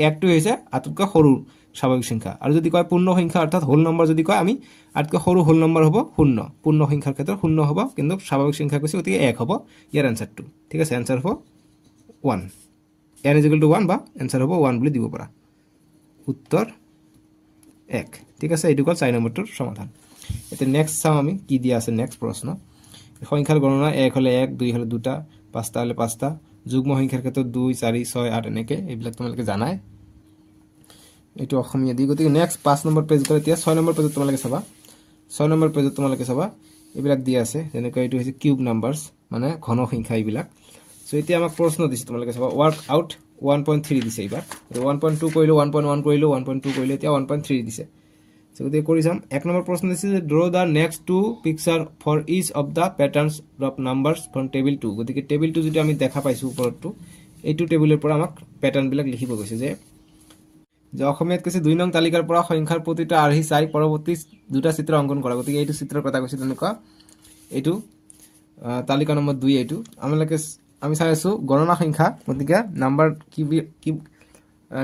1টো হৈছে আটাইতকৈ সৰু স্বাভাৱিক সংখ্যা। আৰু যদি কয় পূৰ্ণ সংখ্যা অৰ্থাৎ হোল নম্বৰ, যদি কয় আমি আটাইতকৈ সৰু হোল নম্বৰ হ'ব 0, পূৰ্ণ সংখ্যাৰ ক্ষেত্ৰত 0 হ'ব, কিন্তু স্বাভাৱিক সংখ্যা কৈছে, গতিকে 1 হ'ব ইয়াৰ এনচাৰটো। ঠিক আছে, এনচাৰ হ'ব 1, N = 1 বা এনচাৰ হ'ব 1 বুলি দিব পাৰা, উত্তৰ 1। ঠিক আছে, এইটো হ'ল 4 নম্বৰটোৰ সমাধান। এতিয়া নেক্সট চাওঁ আমি কি দিয়া আছে। নেক্সট প্ৰশ্ন, সংখ্যাৰ গণনা 1 হ'লে 1, 2 হ'লে 2টা, 5টা হ'লে 5টা, যুগ্ম সংখ্যাৰ ক্ষেত্ৰত 2 4 6 8 এনেকৈ, এইবিলাক তোমালোকে জানাই, এইটো অসমীয়া দি। গতিকে নেক্সট 5 নম্বৰ পেজ গ'ল। এতিয়া 6 নম্বৰ পেজত তোমালোকে চাবা, 6 নম্বৰ পেজত তোমালোকে চাবা, এইবিলাক দিয়া আছে, যেনেকৈ এইটো হৈছে কিউব নাম্বাৰছ, মানে ঘন সংখ্যা এইবিলাক। চ' এতিয়া আমাক প্ৰশ্ন দিছে, তোমালোকে চাবা, ৱৰ্ক আউট 1.3 দিছে এইবাৰ, 1.2 কৰিলোঁ, 1.1 কৰিলোঁ, 1.2 কৰিলোঁ, এতিয়া 1.3 দিছে। চ' গতিকে কৰি চাম। 1 নম্বৰ প্ৰশ্ন দিছে যে draw the next 2 picture for each of the patterns of numbers from table 2। গতিকে টেবলটো যিটো আমি দেখা পাইছোঁ ওপৰতটো, এইটো টেবুলৰ পৰা আমাক পেটাৰ্ণবিলাক লিখিব গৈছে। যে অসমীয়াত কৈছে 2 নং তালিকাৰ পৰা সংখ্যাৰ প্ৰতিটা আৰ্হি চাই পৰৱৰ্তী 2টা চিত্ৰ অংকন কৰা। গতিকে এইটো চিত্ৰৰ কথা কৈছে, তেনেকুৱা এইটো তালিকা নম্বৰ 2, এইটো আমি চাই আছোঁ গণনা সংখ্যা। গতিকে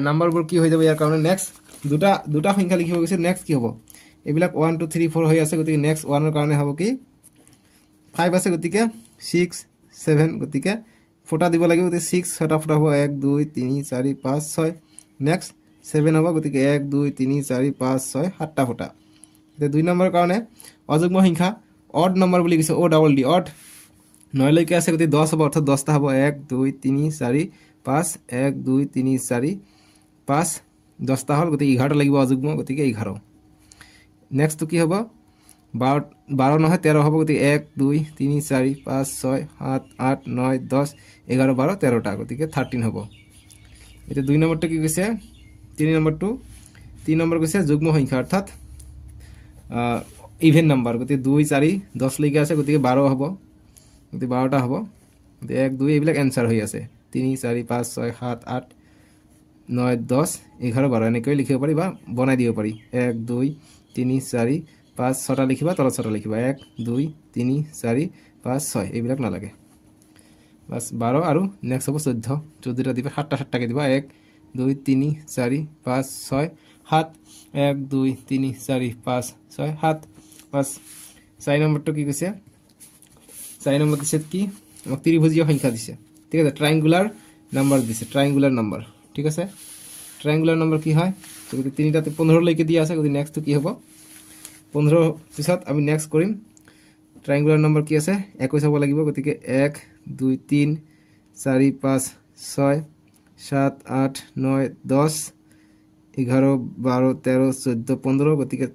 নাম্বাৰবোৰ কি হৈ যাব ইয়াৰ কাৰণে, নেক্সট দুটা সংখ্যা লিখিব গৈছে। নেক্সট কি হ'ব, এইবিলাক 1 2 3 4 হৈ আছে, গতিকে নেক্সট 1ৰ কাৰণে হ'ব কি 5 আছে, গতিকে 6 7, গতিকে ফুটা দিব লাগিব, গতিকে 6 6টা ফুটা হ'ব, 1 2 3 4 5 6, নেক্সট 7 হ'ব, গতিকে 1 2 3 4 5 6 7টা ফুটা। এতিয়া 2 নম্বৰৰ কাৰণে অযুগ্ম সংখ্যা, অড নম্বৰ বুলি কৈছে, ODD, অড 9 লৈকে আছে, গতিকে 10 হ'ব, অৰ্থাৎ 10টা হ'ব, 1 2 3 4 5, 1 2 3 4 5, 10টা হ'ল, গতিকে 11টা লাগিব অযুগ্ম, গতিকে 11। নেক্সটটো কি হ'ব, 12 নহয় 13 হ'ব, গতিকে 1 2 3 4 5 6 7 8 9 10 11 12 13টা, গতিকে 13 হ'ব। এতিয়া 2 নম্বৰটো কি কৈছে, 3 নম্বৰ কৈছে যুগ্ম সংখ্যা অৰ্থাৎ ইভেন নাম্বাৰ, গতিকে 2 4 10 লৈকে আছে, গতিকে 12 হ'ব, গতিকে 12টা হ'ব, গতিকে 1 2 এইবিলাক এনচাৰ হৈ আছে, 3 4 5 6 7 8 9 10 11 12 এনেকৈ লিখিব পাৰি বা বনাই দিব পাৰি। 1 2 3 4 5 6টা লিখিবা, তলত 6টা লিখিবা, 1 2 3 4 5 6, এইবিলাক নালাগে, বাছ 12 আৰু নেক্সট হ'ব 14টা দিবা, 7টা 7টাকৈ দিবা, 1 2 3 4 5 6 7 1 2 3 4 5 6 7 বাস 4 নম্বরটা কি কৈছে 4 নম্বর দিছে কি আমাক ত্রিভুজীয় সংখ্যা দিছে ঠিক আছে ট্রায়াঙ্গুলার নাম্বার দিছে ট্রায়াঙ্গুলার নাম্বার ঠিক আছে ট্রায়াঙ্গুলার নাম্বার কি হয় তো যদি তিনটাতে 15 লৈকে দিয়া আছে যদি নেক্সট কি হ'ব 15 পিছত আমি নেক্সট কৰিম ট্রায়াঙ্গুলার নাম্বার কি আছে 21 হ'ব লাগিব গতিকে 1 2 3 4 5 6 7 8 9 10 11 12 13 14 15 গতিকে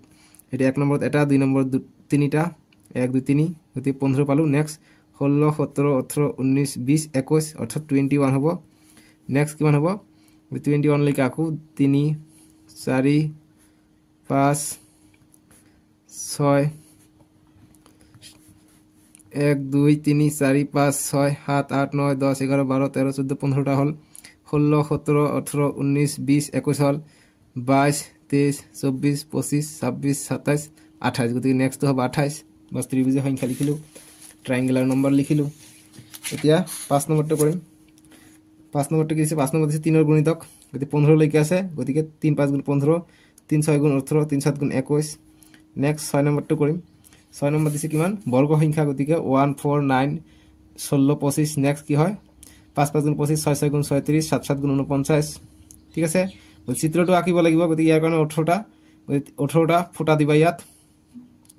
এটা 1 নম্বৰত এটা 2 নম্বৰত তিনিটা 1 2 3 গতিকে 15 পালো নেক্সট 16 17 18 19 20 21 অর্থাৎ 21 হ'ব নেক্সট কিমান হ'ব 21 লৈকে আকৌ 3 4 5 6 1 2 3 4 5 6 7 8 9 10 11 12 13 14 15টা হল 16 17 18 19 20 21 হল 22 23 24 25 26 27 28 গতিকে নেক্সট হ'ব 28 বাস ত্রিভুজের সংখ্যা লিখিলো ট্রায়াঙ্গুলার নাম্বার লিখিলো এতিয়া 5 নম্বৰটো কৰিম 5 নম্বৰটো কি আছে 5 নম্বৰ দিছে 3 ৰ গুণিতক গতিকে 15 লৈকে আছে গতিকে 3 5 গুণ 15 3 6 গুণ 18 3 7 গুণ 21 নেক্সট 6 নম্বৰটো কৰিম 6 নম্বৰ দিছে কিমান বর্গ সংখ্যা গতিকে 1 4 9 16 25 নেক্সট কি হয় 5 5 গুণ 25 6 6 গুণ 36 7 7 গুণ 49 ঠিক আছে চিত্ৰটো আঁকিব লাগিব গতিকে ইয়াৰ কাৰণে 18টা 18টা ফুটা দিবা ইয়াত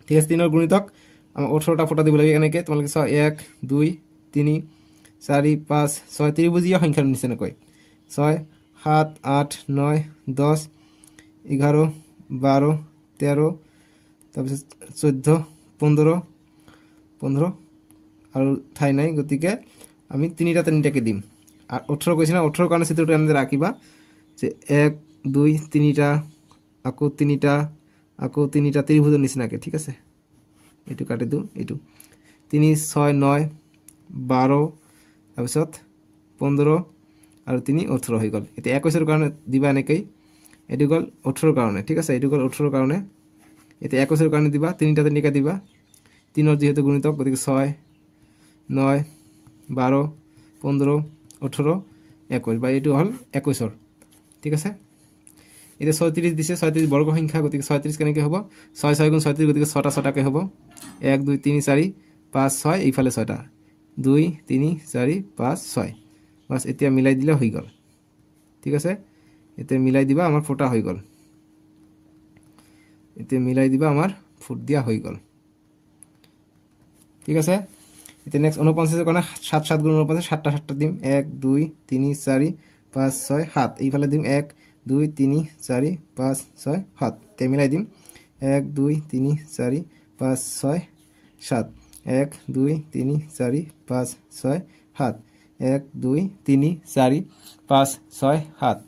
ঠিক আছে 3 ৰ গুণিতক আমি 18টা ফুটা দিব লাগিব এনেকৈ তোমালোকে 1 2 3 4 5 6 ত্রিভুজীয় সংখ্যাৰ নিচিনাকৈ 6 7 8 9 10 11 12 13 তাৰপিছত 14 15 15 আৰু ঠাই নাই গতিকে আমি তিনিটাকে দিম আৰ 18 কৈছে না 18 কাৰণে চিত্ৰটো আমি ৰাখিবা যে 1 2 3টা আকৌ 3টা ত্ৰিভুজৰ নিচিনাকৈ ঠিক আছে এইটো কাটি দিওঁ এইটো 3 6 9 12 তাৰপিছত 15 আৰু 3 18 হৈ গ'ল এতিয়া 21 কাৰণে দিবা এনেকৈ এইটো গ'ল 18 কাৰণে ঠিক আছে এইটো গ'ল 18 কাৰণে এতিয়া 21 কাৰণে দিবা তিনিটাতে নিকা দিবা 3ৰ যেহেতু গুণিতক গতিকে 6 9 12 15 18 21 বা এইটো হ'ল 21 ঠিক আছে এতিয়া 36 দিছে 36 বর্গ সংখ্যা গতিকে 36 কেনেকৈ হ'ব 6 6 গুণ 36 গতিকে 6টা 6টাকৈ হ'ব 1 2 3 4 5 6 এইফালে 6টা 2 3 4 5 6 বাস এতিয়া মিলাই দিলে হৈ গ'ল ঠিক আছে এতিয়া মিলাই দিবা আমাৰ ফুটা হৈ গ'ল এতিয়া মিলাই দিবা আমাৰ ফুট দিয়া হৈ গ'ল ঠিক আছে এতিয়া নেক্সট 49 কাৰণে 7 7 গুণ 49 7টা 7টা দিম 1 2 3 4 5 6 7 এইফালে দিম 1 2 3 4 5 6 7 তে মিলাই দিম 1 2 3 4 5 6 7 1 2 3 4 5 6 7 1 2 3 4 5 6 7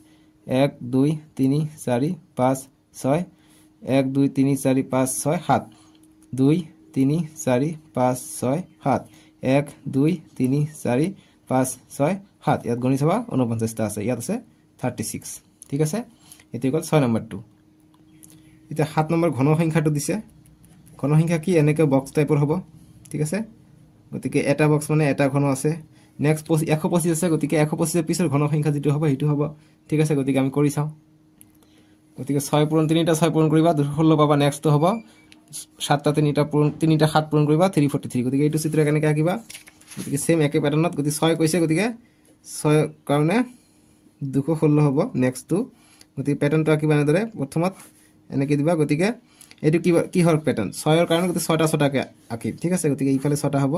1 2 3 4 5 6 1 2 3 4 5 6 7 2 3 4 5 6 7 1 2 3 4 5 6 7 ইয়াত গণি চাবা 49টা আছে ইয়াত আছে 36 ঠিক আছে এটি গ'ল 6 নম্বৰটো এটা 7 নম্বৰ ঘন সংখ্যাটো দিছে ঘন সংখ্যা কি এনেকৈ বক্স টাইপৰ হ'ব ঠিক আছে গতিকে এটা বক্স মানে এটা ঘন আছে নেক্সট 125 আছে গতিকে 125 পিছৰ ঘন সংখ্যা যেটো হ'ব হেতু হ'ব ঠিক আছে গতিকে আমি কৰি চাও গতিকে 6 পূৰণ 3টা 6 পূৰণ কৰিবা 16 পাবা নেক্সটটো হ'ব 7টা 3টা পূৰণ 3টা 7 পূৰণ কৰিবা 343 গতিকে এইটো চিত্ৰ কেনেকৈ আঁকিবা গতিকে সেম একে প্যাটাৰ্ণত গতিকে 6 কৈছে গতিকে 6 কাৰণে 216 হ'ব নেক্সটটো গতিকে প্যাটাৰ্ণটো আঁকিবা এনেদৰে প্ৰথমত এনেকৈ দিবা গতিকে এইটো কি হল প্যাটাৰ্ণ 6 ৰ কাৰণে গতিকে 6টা 6টাকে আঁকিম ঠিক আছে গতিকে ইফালে 6টা হ'ব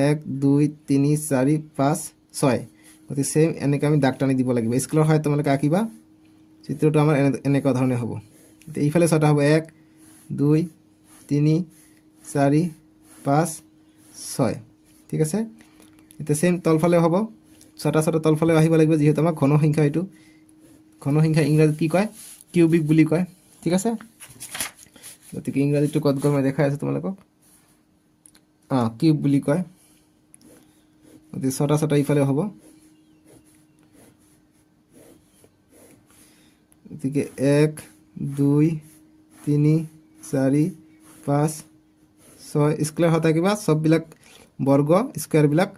1 2 3 4 5 6 গতিকে সেম এনেকৈ আমি দাগ টানি দিব লাগিব স্কেলৰ সহায়ত তোমালোকে আঁকিবা চিত্ৰটো আমাৰ এনেকুৱা ধৰণে হ'ব এতিয়া ইফালে 6টা হ'ব 1 2 3 4 5 6 ঠিক আছে এতিয়া সেম তলফালে হ'ব 6টা 6টা তলফালে আহিব লাগিব যেহেতু আমাৰ ঘন সংখ্যা এইটো ঘন সংখ্যা ইংৰাজীত কি কয় কিউবিক বুলি কয় ঠিক আছে গতিকে ইংৰাজীটো কত গৈ মই দেখাই আছো তোমালোকক কিউব বুলি কয় গতিকে 6টা 6টা ইফালে হ'ব গতিকে 1 2 3 4 5 6 স্কয়াৰ হতা কিবা সববিলাক বৰ্গ স্কয়াৰ বিলাক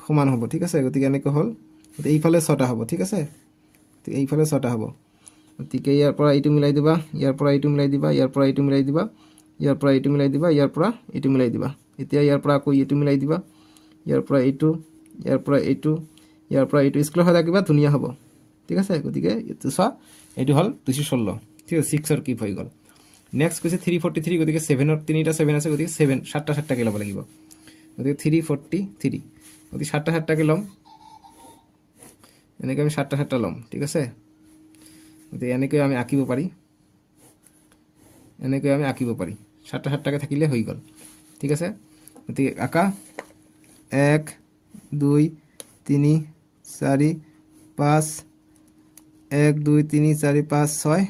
সমান হ'ব ঠিক আছে গতিকে এনেকৈ হল গতিকে এইফালে 6টা হ'ব ঠিক আছে গতিকে এইফালে 6টা হ'ব গতিকে ইয়াৰ পৰা এইটো মিলাই দিবা, ইয়াৰ পৰা এইটো মিলাই দিবা, ইয়াৰ পৰা এইটো মিলাই দিবা, ইয়াৰ পৰা এইটো মিলাই দিবা, ইয়াৰ পৰা এইটো মিলাই দিবা। এতিয়া ইয়াৰ পৰা আকৌ এইটো মিলাই দিবা, ইয়াৰ পৰা এইটো, ইয়াৰ পৰা এইটো, ইয়াৰ পৰা এইটো স্কুলৰ হৈ থাকিবা, ধুনীয়া হ'ব। ঠিক আছে, গতিকে এইটো চোৱা, এইটো হ'ল 216। ঠিক আছে, 6ৰ কিউব হৈ গ'ল। নেক্সট কৈছে 343, গতিকে 7ৰ 3টা 7 আছে, গতিকে 7টা 7টাকৈ ল'ব লাগিব। গতিকে 343, গতিকে 7টা 7টাকৈ ল'ম, এনেকৈ আমি 7টা 7টা ল'ম। ঠিক আছে, গতিকে এনেকৈ আমি আঁকিব পাৰি, এনেকৈ আমি আঁকিব পাৰি, 7টা 7টাকৈ থাকিলে হৈ গ'ল। ঠিক আছে, গতিকে আঁকা 1 2 3 4 5, 1 2 3 4 5 6,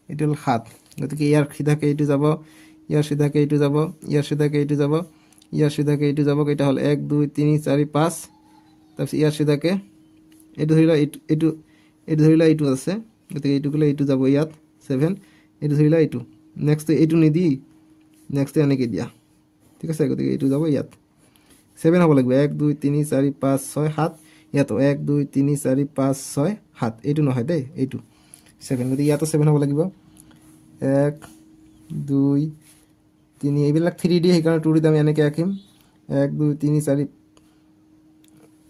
এইটো হ'ল 7। গতিকে ইয়াৰ সিধাকে এইটো যাব, ইয়াৰ সিধাকে এইটো যাব, ইয়াৰ সিধাকে এইটো যাব, ইয়াৰ সিধাকে এইটো যাব, কেইটা হ'ল 1 2 3 4 5। তাৰপিছত ইয়াৰ সিধাকে এইটো ধৰি লোৱা, এইটো ধৰি লোৱা এইটো আছে, গতিকে এইটো গ'লে এইটো যাব ইয়াত 7, এইটো ধৰি লোৱা এইটো। নেক্সট এইটো নিদি নেক্সট এনেকৈ দিয়া। ঠিক আছে, গতিকে এইটো যাব ইয়াত 7 হ'ব লাগিব। 1 2 3 4 5 6 7, ইয়াতো 1 2 3 4 5 6 7, এইটো নহয় দেই, এইটো 7, গতিকে ইয়াতো 7 হ'ব লাগিব। 1 2 3, এইবিলাক 3 দিয়ে, সেইকাৰণে 2 দি আমি এনেকৈ আঁকিম। 1 2 3 4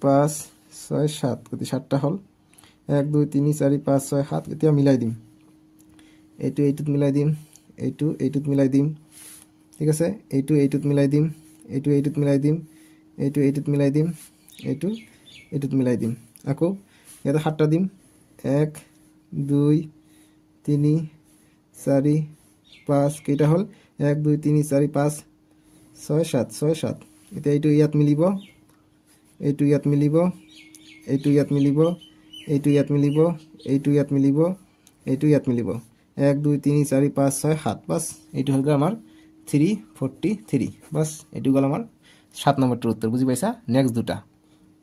5 6 7, গতিকে 7টা হ'ল। 1 2 3 4 5 6 7, এতিয়া মিলাই দিম, এইটো এইটোত মিলাই দিম, এইটো এইটোত মিলাই দিম। ঠিক আছে, এইটো এইটোত মিলাই দিম, এইটো এইটোত মিলাই দিম, এইটো এইটোত মিলাই দিম, এইটো এইটোত মিলাই দিম। আকৌ ইয়াতে 7টা দিম, 1 2 3 4 5, কেইটা হ'ল 1 2 3 4 5 6 7, 6 7। এতিয়া এইটো ইয়াত মিলিব, এইটো ইয়াত মিলিব, এইটো ইয়াত মিলিব, এইটো ইয়াত মিলিব, এইটো ইয়াত মিলিব, এইটো ইয়াত মিলিব। 1 2 3 4 5 6 7, বাছ এইটো হৈ গ'ল আমাৰ 343। বাছ এইটো গ'ল আমাৰ 7 নম্বৰটোৰ উত্তৰ। বুজি পাইছা? নেক্সট দুটা,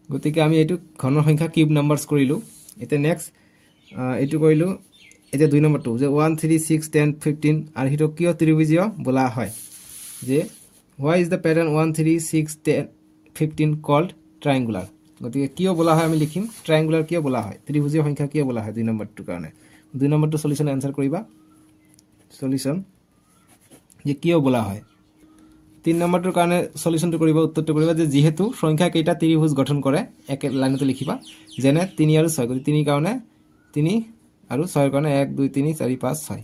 গতিকে আমি এইটো ঘন সংখ্যা কিউব নাম্বাৰছ কৰিলোঁ। এতিয়া নেক্সট এইটো কৰিলোঁ। এতিয়া 2 নম্বৰটো যে 1 3 6 10 15 আৰু সেইটো কিয় ত্ৰিভুজীয় বোলা হয়, যে হোৱাই is the pattern 1 3 6 10 15 cold triangular. গতিকে কিয় বোলা হয় আমি লিখিম, ট্ৰাইংগুলাৰ কিয় বোলা হয়, ত্ৰিভুজীয় সংখ্যা কিয় বোলা হয় 2 নম্বৰটোৰ কাৰণে। 2 নম্বৰটো সলিউশ্যন এনচাৰ কৰিবা, সলিউশ্যন যে কিয় বোলা হয়। 3 নম্বৰটোৰ কাৰণে সলিউশ্যনটো কৰিবা, উত্তৰটো কৰিবা যে যিহেতু সংখ্যা কেইটা ত্ৰিভুজ গঠন কৰে, একে লাইনতে লিখিবা। যেনে 3 আৰু 6, গতিকে 3 কাৰণে 3 আৰু 6 কাৰণে 1 2 3 4 5 6।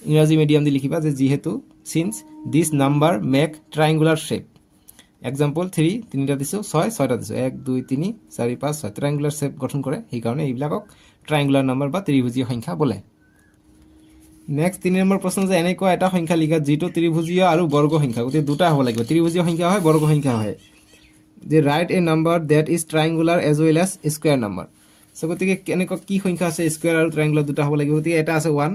ইংৰাজী মিডিয়াম দি লিখিবা যে যিহেতু সিন্স দিছ number make triangular shape. Example 3 3টা দিছোঁ, 6 6টা দিছোঁ, 1 2 3 4 5 6 ট্ৰাইংগুলাৰ শ্বেপ গঠন কৰে, সেইকাৰণে এইবিলাকক ট্ৰাইংগুলাৰ নাম্বাৰ বা ত্ৰিভুজীয় সংখ্যা বোলে। নেক্সট 3 নম্বৰ প্ৰশ্ন যে এনেকুৱা এটা সংখ্যা লিখা যিটো ত্ৰিভুজীয় আৰু বৰ্গ সংখ্যা, গতিকে দুটা হ'ব লাগিব, ত্ৰিভুজীয় সংখ্যা হয় বৰ্গ সংখ্যা হয়। যে write a number that is triangular as well as square number. So' গতিকে কেনেকুৱা কি সংখ্যা আছে, স্কুৱেৰ আৰু ট্ৰাইংগুলাৰ দুটা হ'ব লাগিব। গতিকে এটা আছে 1,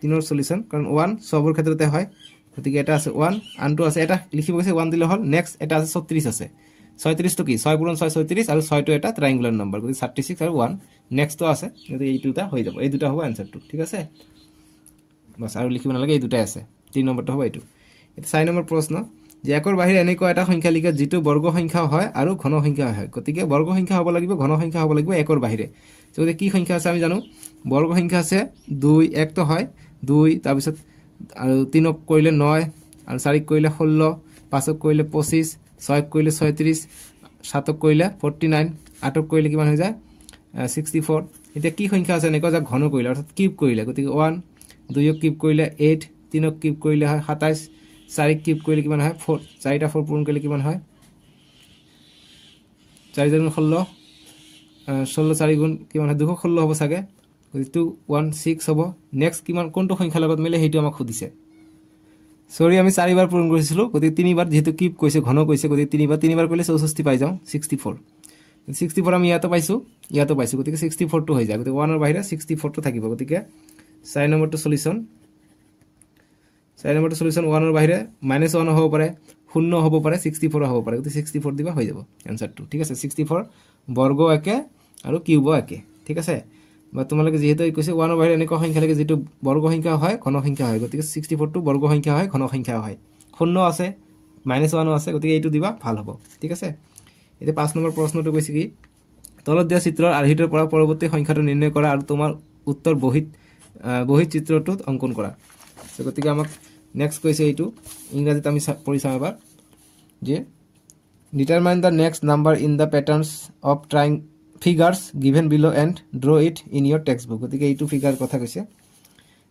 3ৰ সলিউশ্যন, কাৰণ 1 চবৰ ক্ষেত্ৰতে হয়, গতিকে এটা আছে 1, আনটো আছে এটা লিখিব গৈছে 1 দিলে হ'ল। নেক্সট এটা আছে 36 আছে, 36টো কি 6 পূৰণ 6 36, আৰু 6টো এটা ট্ৰাইংগুলাৰ নাম্বাৰ, গতিকে 36 আৰু 1 নেক্সটটো আছে, গতিকে এই দুটা হৈ যাব, এই দুটা হ'ব এনচাৰটো। ঠিক আছে, বাছ আৰু লিখিব নালাগে, এই দুটাই আছে। 3 নম্বৰটো হ'ব এইটো। এতিয়া 4 নম্বৰ প্ৰশ্ন যে একৰ বাহিৰে এনেকুৱা এটা সংখ্যা লিখা যিটো বৰ্গ সংখ্যা হয় আৰু ঘন সংখ্যা হয়। গতিকে বৰ্গ সংখ্যা হ'ব লাগিব, ঘন সংখ্যা হ'ব লাগিব একৰ বাহিৰে। গতিকে কি সংখ্যা আছে আমি জানো, বৰ্গ সংখ্যা আছে 2, 1টো হয় 2, তাৰপিছত আৰু 3ক কৰিলে 9, আৰু 4ক কৰিলে 16, 5ক কৰিলে 25, 6ক কৰিলে 36, 7ক কৰিলে 49, 8ক কৰিলে কিমান হৈ যায় 64। এতিয়া কি সংখ্যা আছে এনেকুৱা যাক ঘন কৰিলে, অৰ্থাৎ কিউব কৰিলে, গতিকে 1, 2ক কিউব কৰিলে 8, 3ক কিউব কৰিলে হয় 27, 4ক কিউব কৰিলে কিমান হয় 4, 4টা 4 পূৰণ কৰিলে কিমান হয় 4 গুণ 16, 16 4 গুণ কিমান হয় 216 হ'ব চাগে, গতিকে 216 হ'ব। নেক্সট কিমান কোনটো সংখ্যাৰ লগত মিলে সেইটো আমাক সুধিছে। সৰি আমি 4বাৰ পূৰণ কৰিছিলোঁ, গতিকে 3বাৰ যিহেতু কিউব কৈছে ঘন কৈছে, গতিকে 3বাৰ কৰিলে 64 পাই যাওঁ, 64। 64 আমি ইয়াতো পাইছোঁ, ইয়াতো পাইছোঁ, গতিকে 64টো হৈ যায়, গতিকে 1ৰ বাহিৰে 64টো থাকিব। গতিকে 4 নম্বৰটো সলিউশ্যন, 4 নম্বৰটো সলিউশ্যন 1ৰ বাহিৰে -1 হ'ব পাৰে, 0 হ'ব পাৰে, 64 হ'ব পাৰে, গতিকে 64 দিবা হৈ যাব এনচাৰটো। ঠিক আছে, 64 বৰ্গ একে আৰু কিউবো একে। ঠিক আছে, বা তোমালোকে যিহেতু কৈছে 1ৰ বাহিৰে এনেকুৱা সংখ্যা লাগে যিটো বৰ্গ সংখ্যা হয় ঘন সংখ্যা হয়, গতিকে 64টো বৰ্গ সংখ্যা হয় ঘন সংখ্যা হয়, 0 আছে -1 আছে, গতিকে এইটো দিবা ভাল হ'ব। ঠিক আছে, এতিয়া 5 নম্বৰ প্ৰশ্নটো কৈছে কি তলত দিয়া চিত্ৰৰ আৰ্হিটোৰ পৰা পৰৱৰ্তী সংখ্যাটো নিৰ্ণয় কৰা আৰু তোমাৰ উত্তৰ বহীত বহি চিত্ৰটোত অংকন কৰা সো গতিকে আমাক নেক্সট কৈছে এইটো ইংৰাজীত আমি পঢ়ি চাম এবাৰ যে determine the next number in the patterns of trying figures given below and draw it in your text book গতিকে এইটো ফিগার কথা কৈছে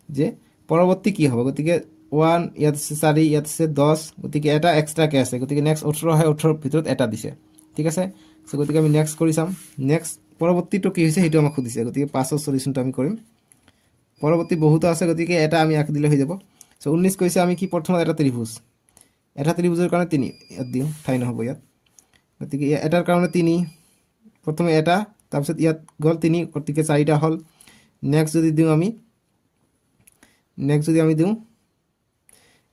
যে পৰৱৰ্তী কি হ'ব গতিকে 1 ইয়াত আছে 4 ইয়াত আছে 10 গতিকে এটা এক্সট্ৰাকে আছে গতিকে নেক্সট 18 হয় 18 ভিতৰত এটা দিছে ঠিক আছে সো গতিকে আমি নেক্সট কৰি চাম নেক্সট পৰৱৰ্তীটো কি হৈছে সেইটো আমাক সুধিছে গতিকে 5ৰ সলিউশনটো আমি কৰিম পৰৱৰ্তী বহুত আছে গতিকে এটা আমি আঁকি দিলে হৈ যাব সো 19 কৈছে আমি কি প্ৰথমত এটা ত্ৰিভুজৰ কাৰণে 3 ইয়াত দিওঁ ঠাই নহব ইয়াত গতিকে এটাৰ কাৰণে 3 প্ৰথমে এটা তাৰপিছত ইয়াত গল 3 গতিকে 4টা হল নেক্সট যদি দিওঁ আমি দিওঁ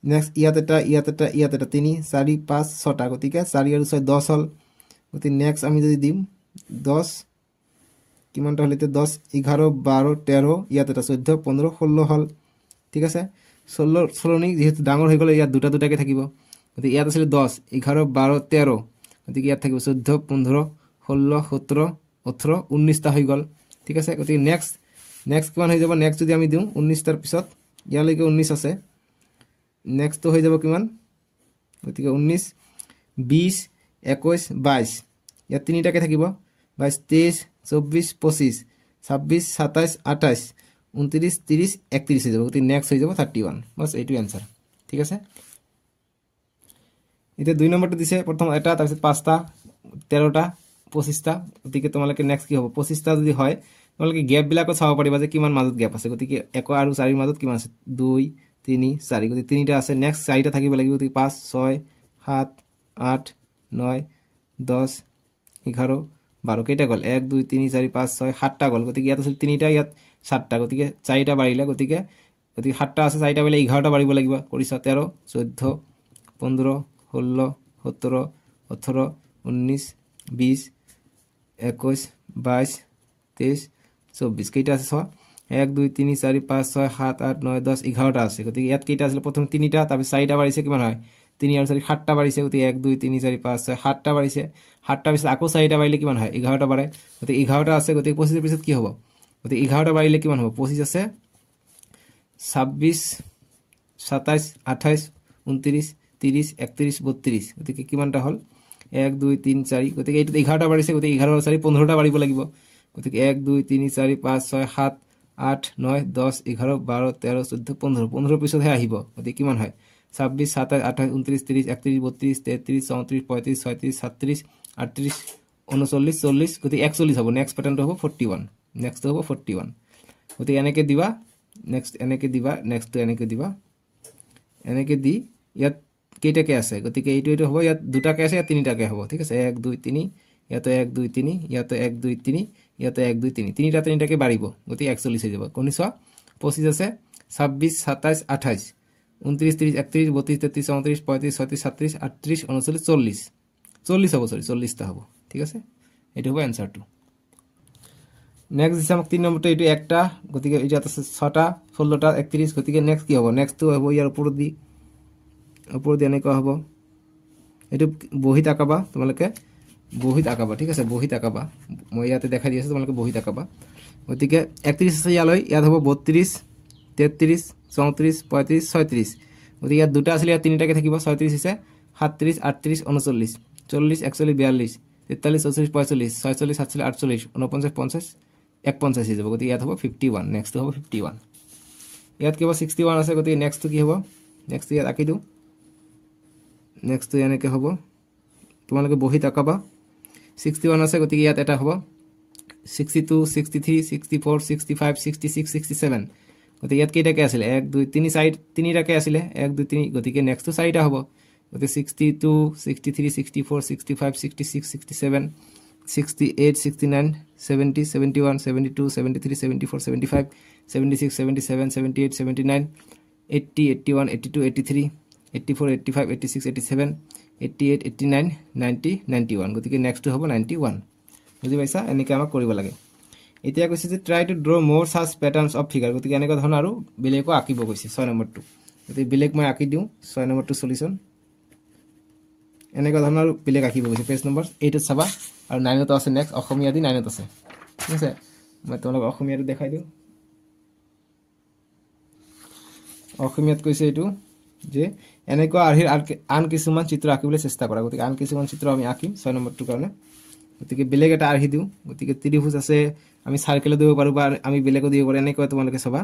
নেক্সট ইয়াত এটা 3 4 5 6টা গতিকে 4 আৰু 6 10 হল গতিকে নেক্সট আমি যদি দিম 10 কিমানটা হল এতিয়া 10 11 12 13 ইয়াত এটা 14 15 16 হল ঠিক আছে 16 নি যেহেতু ডাঙৰ হৈ গলে ইয়াত দুটাকে থাকিব গতিকে ইয়াত আছিল 10 11 12 13 গতিকে ইয়াত থাকিব 14 15 16 17 18 19টা হৈ গল ঠিক আছে গতিকে নেক্সট কিমান হৈ যাব নেক্সট যদি আমি দিওঁ 19 টাৰ পিছত ইয়ালৈকে 19 আছে নেক্সট হৈ যাব কিমান গতিকে 19 20 21 22 ইয়াত তিনিটাকে থাকিব 22 23 24 25 26 27 28 29 30 31 হৈ যাব গতিকে নেক্সট হৈ যাব 31 বাস এইটো आंसर ঠিক আছে এটা 2 নম্বৰটো দিছে প্ৰথম এটা তাৰ পিছত 5টা 13টা 25টা গতিকে তোমালোকে নেক্সট কি হ'ব 25টা যদি হয় তোমালোকে গ্যাপ বিলাকত চাব পাৰিবা যে কিমান মাজত গ্যাপ আছে গতিকে 1 আৰু 4 ৰ মাজত কিমান আছে 2 3 4 গতিকে তিনিটা আছে নেক্সট 4টা থাকিব লাগিব গতিকে 5 6 7 8 9 10 11 12 কেইটা গল 1 2 3 4 5 6 7টা গল গতিকে ইয়াত আছিল তিনিটা ইয়াত 7টা গতিকে 4টা বাঢ়িলে গতিকে 7টা আছে 4টা বাঢ়িলে 11টা বাঢ়িব লাগিব কৰিছা 13 14 15 16 17 18 19 20 21 22 23 24 কেইটা আছে 1 2 3 4 5 6 7 8 9 10 11টা আছে গতিকে ইয়াত কেইটা আছিল প্ৰথম তিনিটা তাৰপিছত 4টা বাঢ়িছে কিমান হয় 3 আৰু 4 7টা বাঢ়িছে গতিকে 1 2 3 4 5 6 7টা বাঢ়িছে 7টা পিছত আকৌ 4টা বাঢ়িলে কিমান হয় 11টা বাঢ়ে গতিকে 11টা আছে গতিকে 25 ৰ পিছত কি হ'ব গতিকে 11টা বাঢ়িলে কিমান হ'ব 25 আছে 26 27 28 29 30 31 32 গতিকে কিমানটা হল 1 2 3 4 গতিকে এইটো 11টা বাঢ়িছে গতিকে 11 আৰু 4 15টা বাঢ়িব লাগিব গতিকে 1 2 3 4 5 6 7 8 9 10 11 12 13 14 15 15 পিছতহে আহিব গতিকে কিমান হয় 26 27 28 29 30 31 32 33 34 35 36 37 38 39 40 গতিকে 41 হ'ব নেক্সট প্যাটাৰ্ণটো হ'ব 41 নেক্সট হ'ব 41 গতিকে এনেকে দিবা নেক্সট এনেকে দিবা নেক্সট এনেকে দিবা এনেকে দি ইয়াত কেইটাকে আছে গতিকে এইটো হ'ব ইয়াত দুটাকে আছে ইয়াত তিনিটাকে হ'ব ঠিক আছে 1 2 3 ইয়াত 1 2 3 ইয়াত 1 2 3 ইয়াত 1 2 3 তিনিটাকে বাঢ়িব গতিকে 41 হৈ যাব কোনি চোৱা 25 আছে 26 27 28 29 30 31 32 33 34 35 36 37 38 39 40 40 হ'ব সৰি 40টা হ'ব ঠিক আছে এইটো হ'ব आंसरটো নেক্সট দিছে আমাক 3 নম্বৰটো এইটো একটা গতিকে ইয়াত আছে 6টা 16টা 31 গতিকে নেক্সট কি হ'ব নেক্সটটো হ'ব ইয়াৰ ওপৰত দি এনেকুৱা হ'ব এইটো বহিত আঁকাবা তোমালোকে বহিত আঁকাবা ঠিক আছে বহিত আঁকাবা মই ইয়াতে দেখাই দি আছো তোমালোকে বহিত আঁকাবা গতিকে 31 আছে ইয়াত হ'ব 32 33 34 35 36 গতিকে ইয়াত দুটা আছিল ইয়াত তিনিটাকে থাকিব 36 আছে 37 38 39 40 41 42 43 44 45 46 47 48 49 50 51 হৈ যাব গতিকে ইয়াত হ'ব 51 নেক্সট হ'ব 51 ইয়াত কিবা 61 আছে গতিকে নেক্সট কি হ'ব নেক্সট ইয়াত আঁকি দিওঁ নেক্সট এনেকে হ'ব তোমালোকে বহিত আঁকাবা 61 আছে গতিকে ইয়াত এটা হ'ব 62 63 64 65 66 67 গতিকে ইয়াত কেইটাকে আছিল 1 2 3 4 তিনিটাকে আছিল 1 2 3 গতিকে নেক্সট 4টা হ'ব গতিকে 62 63 64 65 66 67 68 69 70 71 72 73 74 75 76 77 78 79 80 81 82 83 84 85 86 87 88 89 90 91 গতিকে নেক্সট হ'ব 91 বুজি পাইছা এনেকৈ আমাক কৰিব লাগে এতিয়া কৈছে যে ট্ৰাই টু ড্ৰ মোৰ সাচ প্যাটাৰ্নস অফ ফিগাৰ গতিকে এনেকুৱা ধৰণৰ আৰু বেলেগো আঁকিব কৈছে 6 নম্বৰটো গতিকে বেলেগ মই আঁকি দিওঁ 6 নম্বৰটো সলিউশন এনেকুৱা ধৰণৰ বেলেগ আঁকিব কৈছে পেজ নম্বৰ 8 ত চাবা আৰু 9 ত আছে নেক্সট অসমীয়া দি 9 ত আছে ঠিক আছে মই তোমালোক অসমীয়াটো দেখাই দিওঁ অসমীয়াত কৈছে এইটো যে এনেকুৱা আৰ্হিৰ আন কিছুমান চিত্ৰ আঁকিবলৈ চেষ্টা কৰা গতিকে আন কিছুমান চিত্ৰ আমি আঁকিম 6 নম্বৰটোৰ কাৰণে গতিকে বেলেগ এটা আৰ্হি দিওঁ গতিকে ত্ৰিভুজ আছে আমি চাৰ্কেল দিব পাৰোঁ বা আমি বেলেগো দিব পাৰোঁ এনেকুৱা তোমালোকে চাবা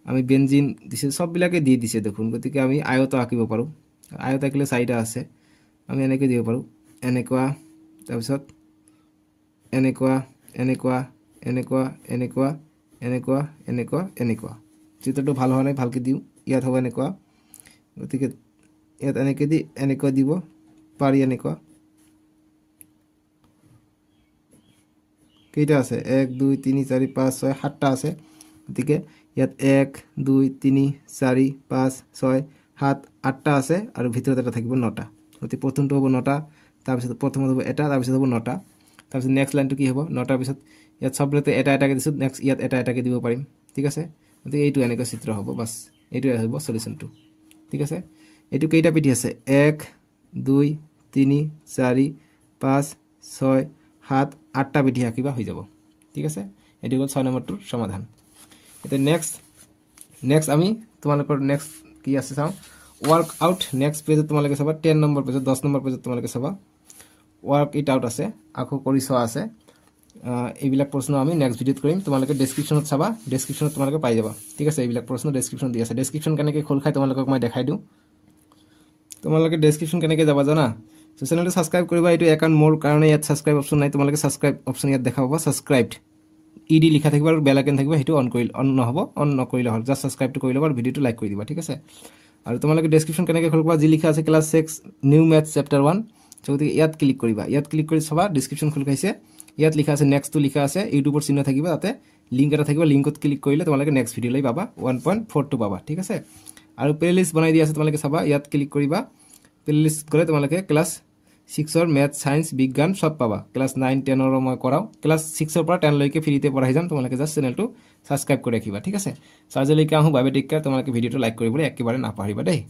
আমি বেঞ্জিন দিছে সববিলাকে দি দিছে দেখোন গতিকে আমি আয়ত আঁকিব পাৰোঁ আয়ত আঁকিলে 4টা আছে আমি এনেকৈ দিব পাৰোঁ এনেকুৱা তাৰপিছত এনেকুৱা এনেকুৱা এনেকুৱা এনেকুৱা এনেকুৱা এনেকুৱা এনেকুৱা চিত্ৰটো ভাল হোৱা নাই ভালকৈ দিওঁ ইয়াত হ'ব এনেকুৱা গতিকে ইয়াত এনেকৈ দি এনেকুৱা দিব পাৰি এনেকুৱা কেইটা আছে 1 2 3 4 5 6 7টা আছে গতিকে ইয়াত 1 2 3 4 5 6 7 8টা আছে আৰু ভিতৰত এটা থাকিব 9টা গতিকে প্ৰথমটো হ'ব 9টা তাৰপিছত প্ৰথমত হ'ব এটা তাৰপিছত হ'ব 9টা তাৰপিছত নেক্সট লাইনটো কি হ'ব 9টাৰ পিছত ইয়াত সবলৈতে এটা এটাকৈ দিছোঁ নেক্সট ইয়াত এটা এটাকৈ দিব পাৰিম ঠিক আছে গতিকে এইটো এনেকুৱা চিত্ৰ হ'ব বাছ এইটোৱে হ'ব সলিউশনটো ঠিক আছে এইটো কেইটা পিঠি আছে 1 2 3 4 5 6 7 8টা পিঠি আঁকিবা হৈ যাব ঠিক আছে এটি হ'ল 6 নম্বৰটোৰ সমাধান এতিয়া নেক্সট আমি তোমালোকৰ নেক্সট কি আছে চাওঁ ওয়াৰ্ক আউট নেক্সট পেজত তোমালোকে চাবা 10 নম্বৰ পেজত 10 নম্বৰ পেজত তোমালোকে চাবা ওয়াৰ্ক ইট আউট আছে আকৌ কৰি চোৱা আছে এইবিলাক প্ৰশ্ন আমি নেক্সট ভিডিঅ'ত কৰিম তোমালোকে ডেসক্ৰিপচনত চাবা ডেসক্ৰিপচনত তোমালোকে পাই যাবা ঠিক আছে এইবিলাক প্ৰশ্ন ডেসক্ৰিপচন দি আছে ডেসক্ৰিপচন কেনেকৈ খোল খাই তোমালোকক মই দেখাই দিওঁ তোমালোকে ডেসক্ৰিপচন কেনেকৈ যাবা জানা সো চেনেলটো সাবস্ক্ৰাইব কৰিবা এইটো একাউণ্ট মোৰ কাৰণে ইয়াত সাবস্ক্ৰাইব অপচন নাই তোমালোকে সাবস্ক্ৰাইব অপচন ইয়াত দেখা পাবা সাবস্ক্ৰাইবড ইডি লিখা থাকিব আৰু বেল আইকন থাকিব হেতু অন নহব অন নকৰিলে হ'ল জাস্ট সাবস্ক্ৰাইবটো কৰি ল'বা আৰু ভিডিঅ'টো লাইক কৰি দিবা ঠিক আছে আৰু তোমালোকে ডেসক্ৰিপচন কেনেকৈ খোলবা যি লিখা আছে ক্লাছ 6 নিউ ম্যাথ চেপ্টাৰ 1 গতিকে ইয়াত ক্লিক কৰিবা ইয়াত ক্লিক কৰি চাবা ডেসক্ৰিপচন খোল খাইছে ইয়াত লিখা আছে নেক্সটটো লিখা আছে ইউটিউবৰ চিহ্ন থাকিব তাতে লিংক এটা থাকিব লিংকত ক্লিক কৰিলে তোমালোকে নেক্সট ভিডিঅ' লৈ পাবা 1.42 পাবা ঠিক আছে আৰু প্লেলিষ্ট বনাই দিয়া আছে তোমালোকে চাবা ইয়াত ক্লিক কৰিবা প্লেলিষ্ট গ'লে তোমালোকে ক্লাছ 6ৰ ম্যাথ সায়েন্স বিজ্ঞান সব পাবা ক্লাছ 9 10ৰ মই কৰাও ক্লাছ 6ৰ পৰা 10 লৈকে ফ্ৰীতে পঢ়াই যাম তোমালোকে জাস্ট চেনেলটো সাবস্ক্ৰাইব কৰি ৰাখিবা ঠিক আছে চাৰ্জলৈকে আহোঁ বাবে টেক কেয়াৰ তোমালোকে ভিডিঅ'টো লাইক কৰিবলৈ একেবাৰে নাপাহৰিবা দেই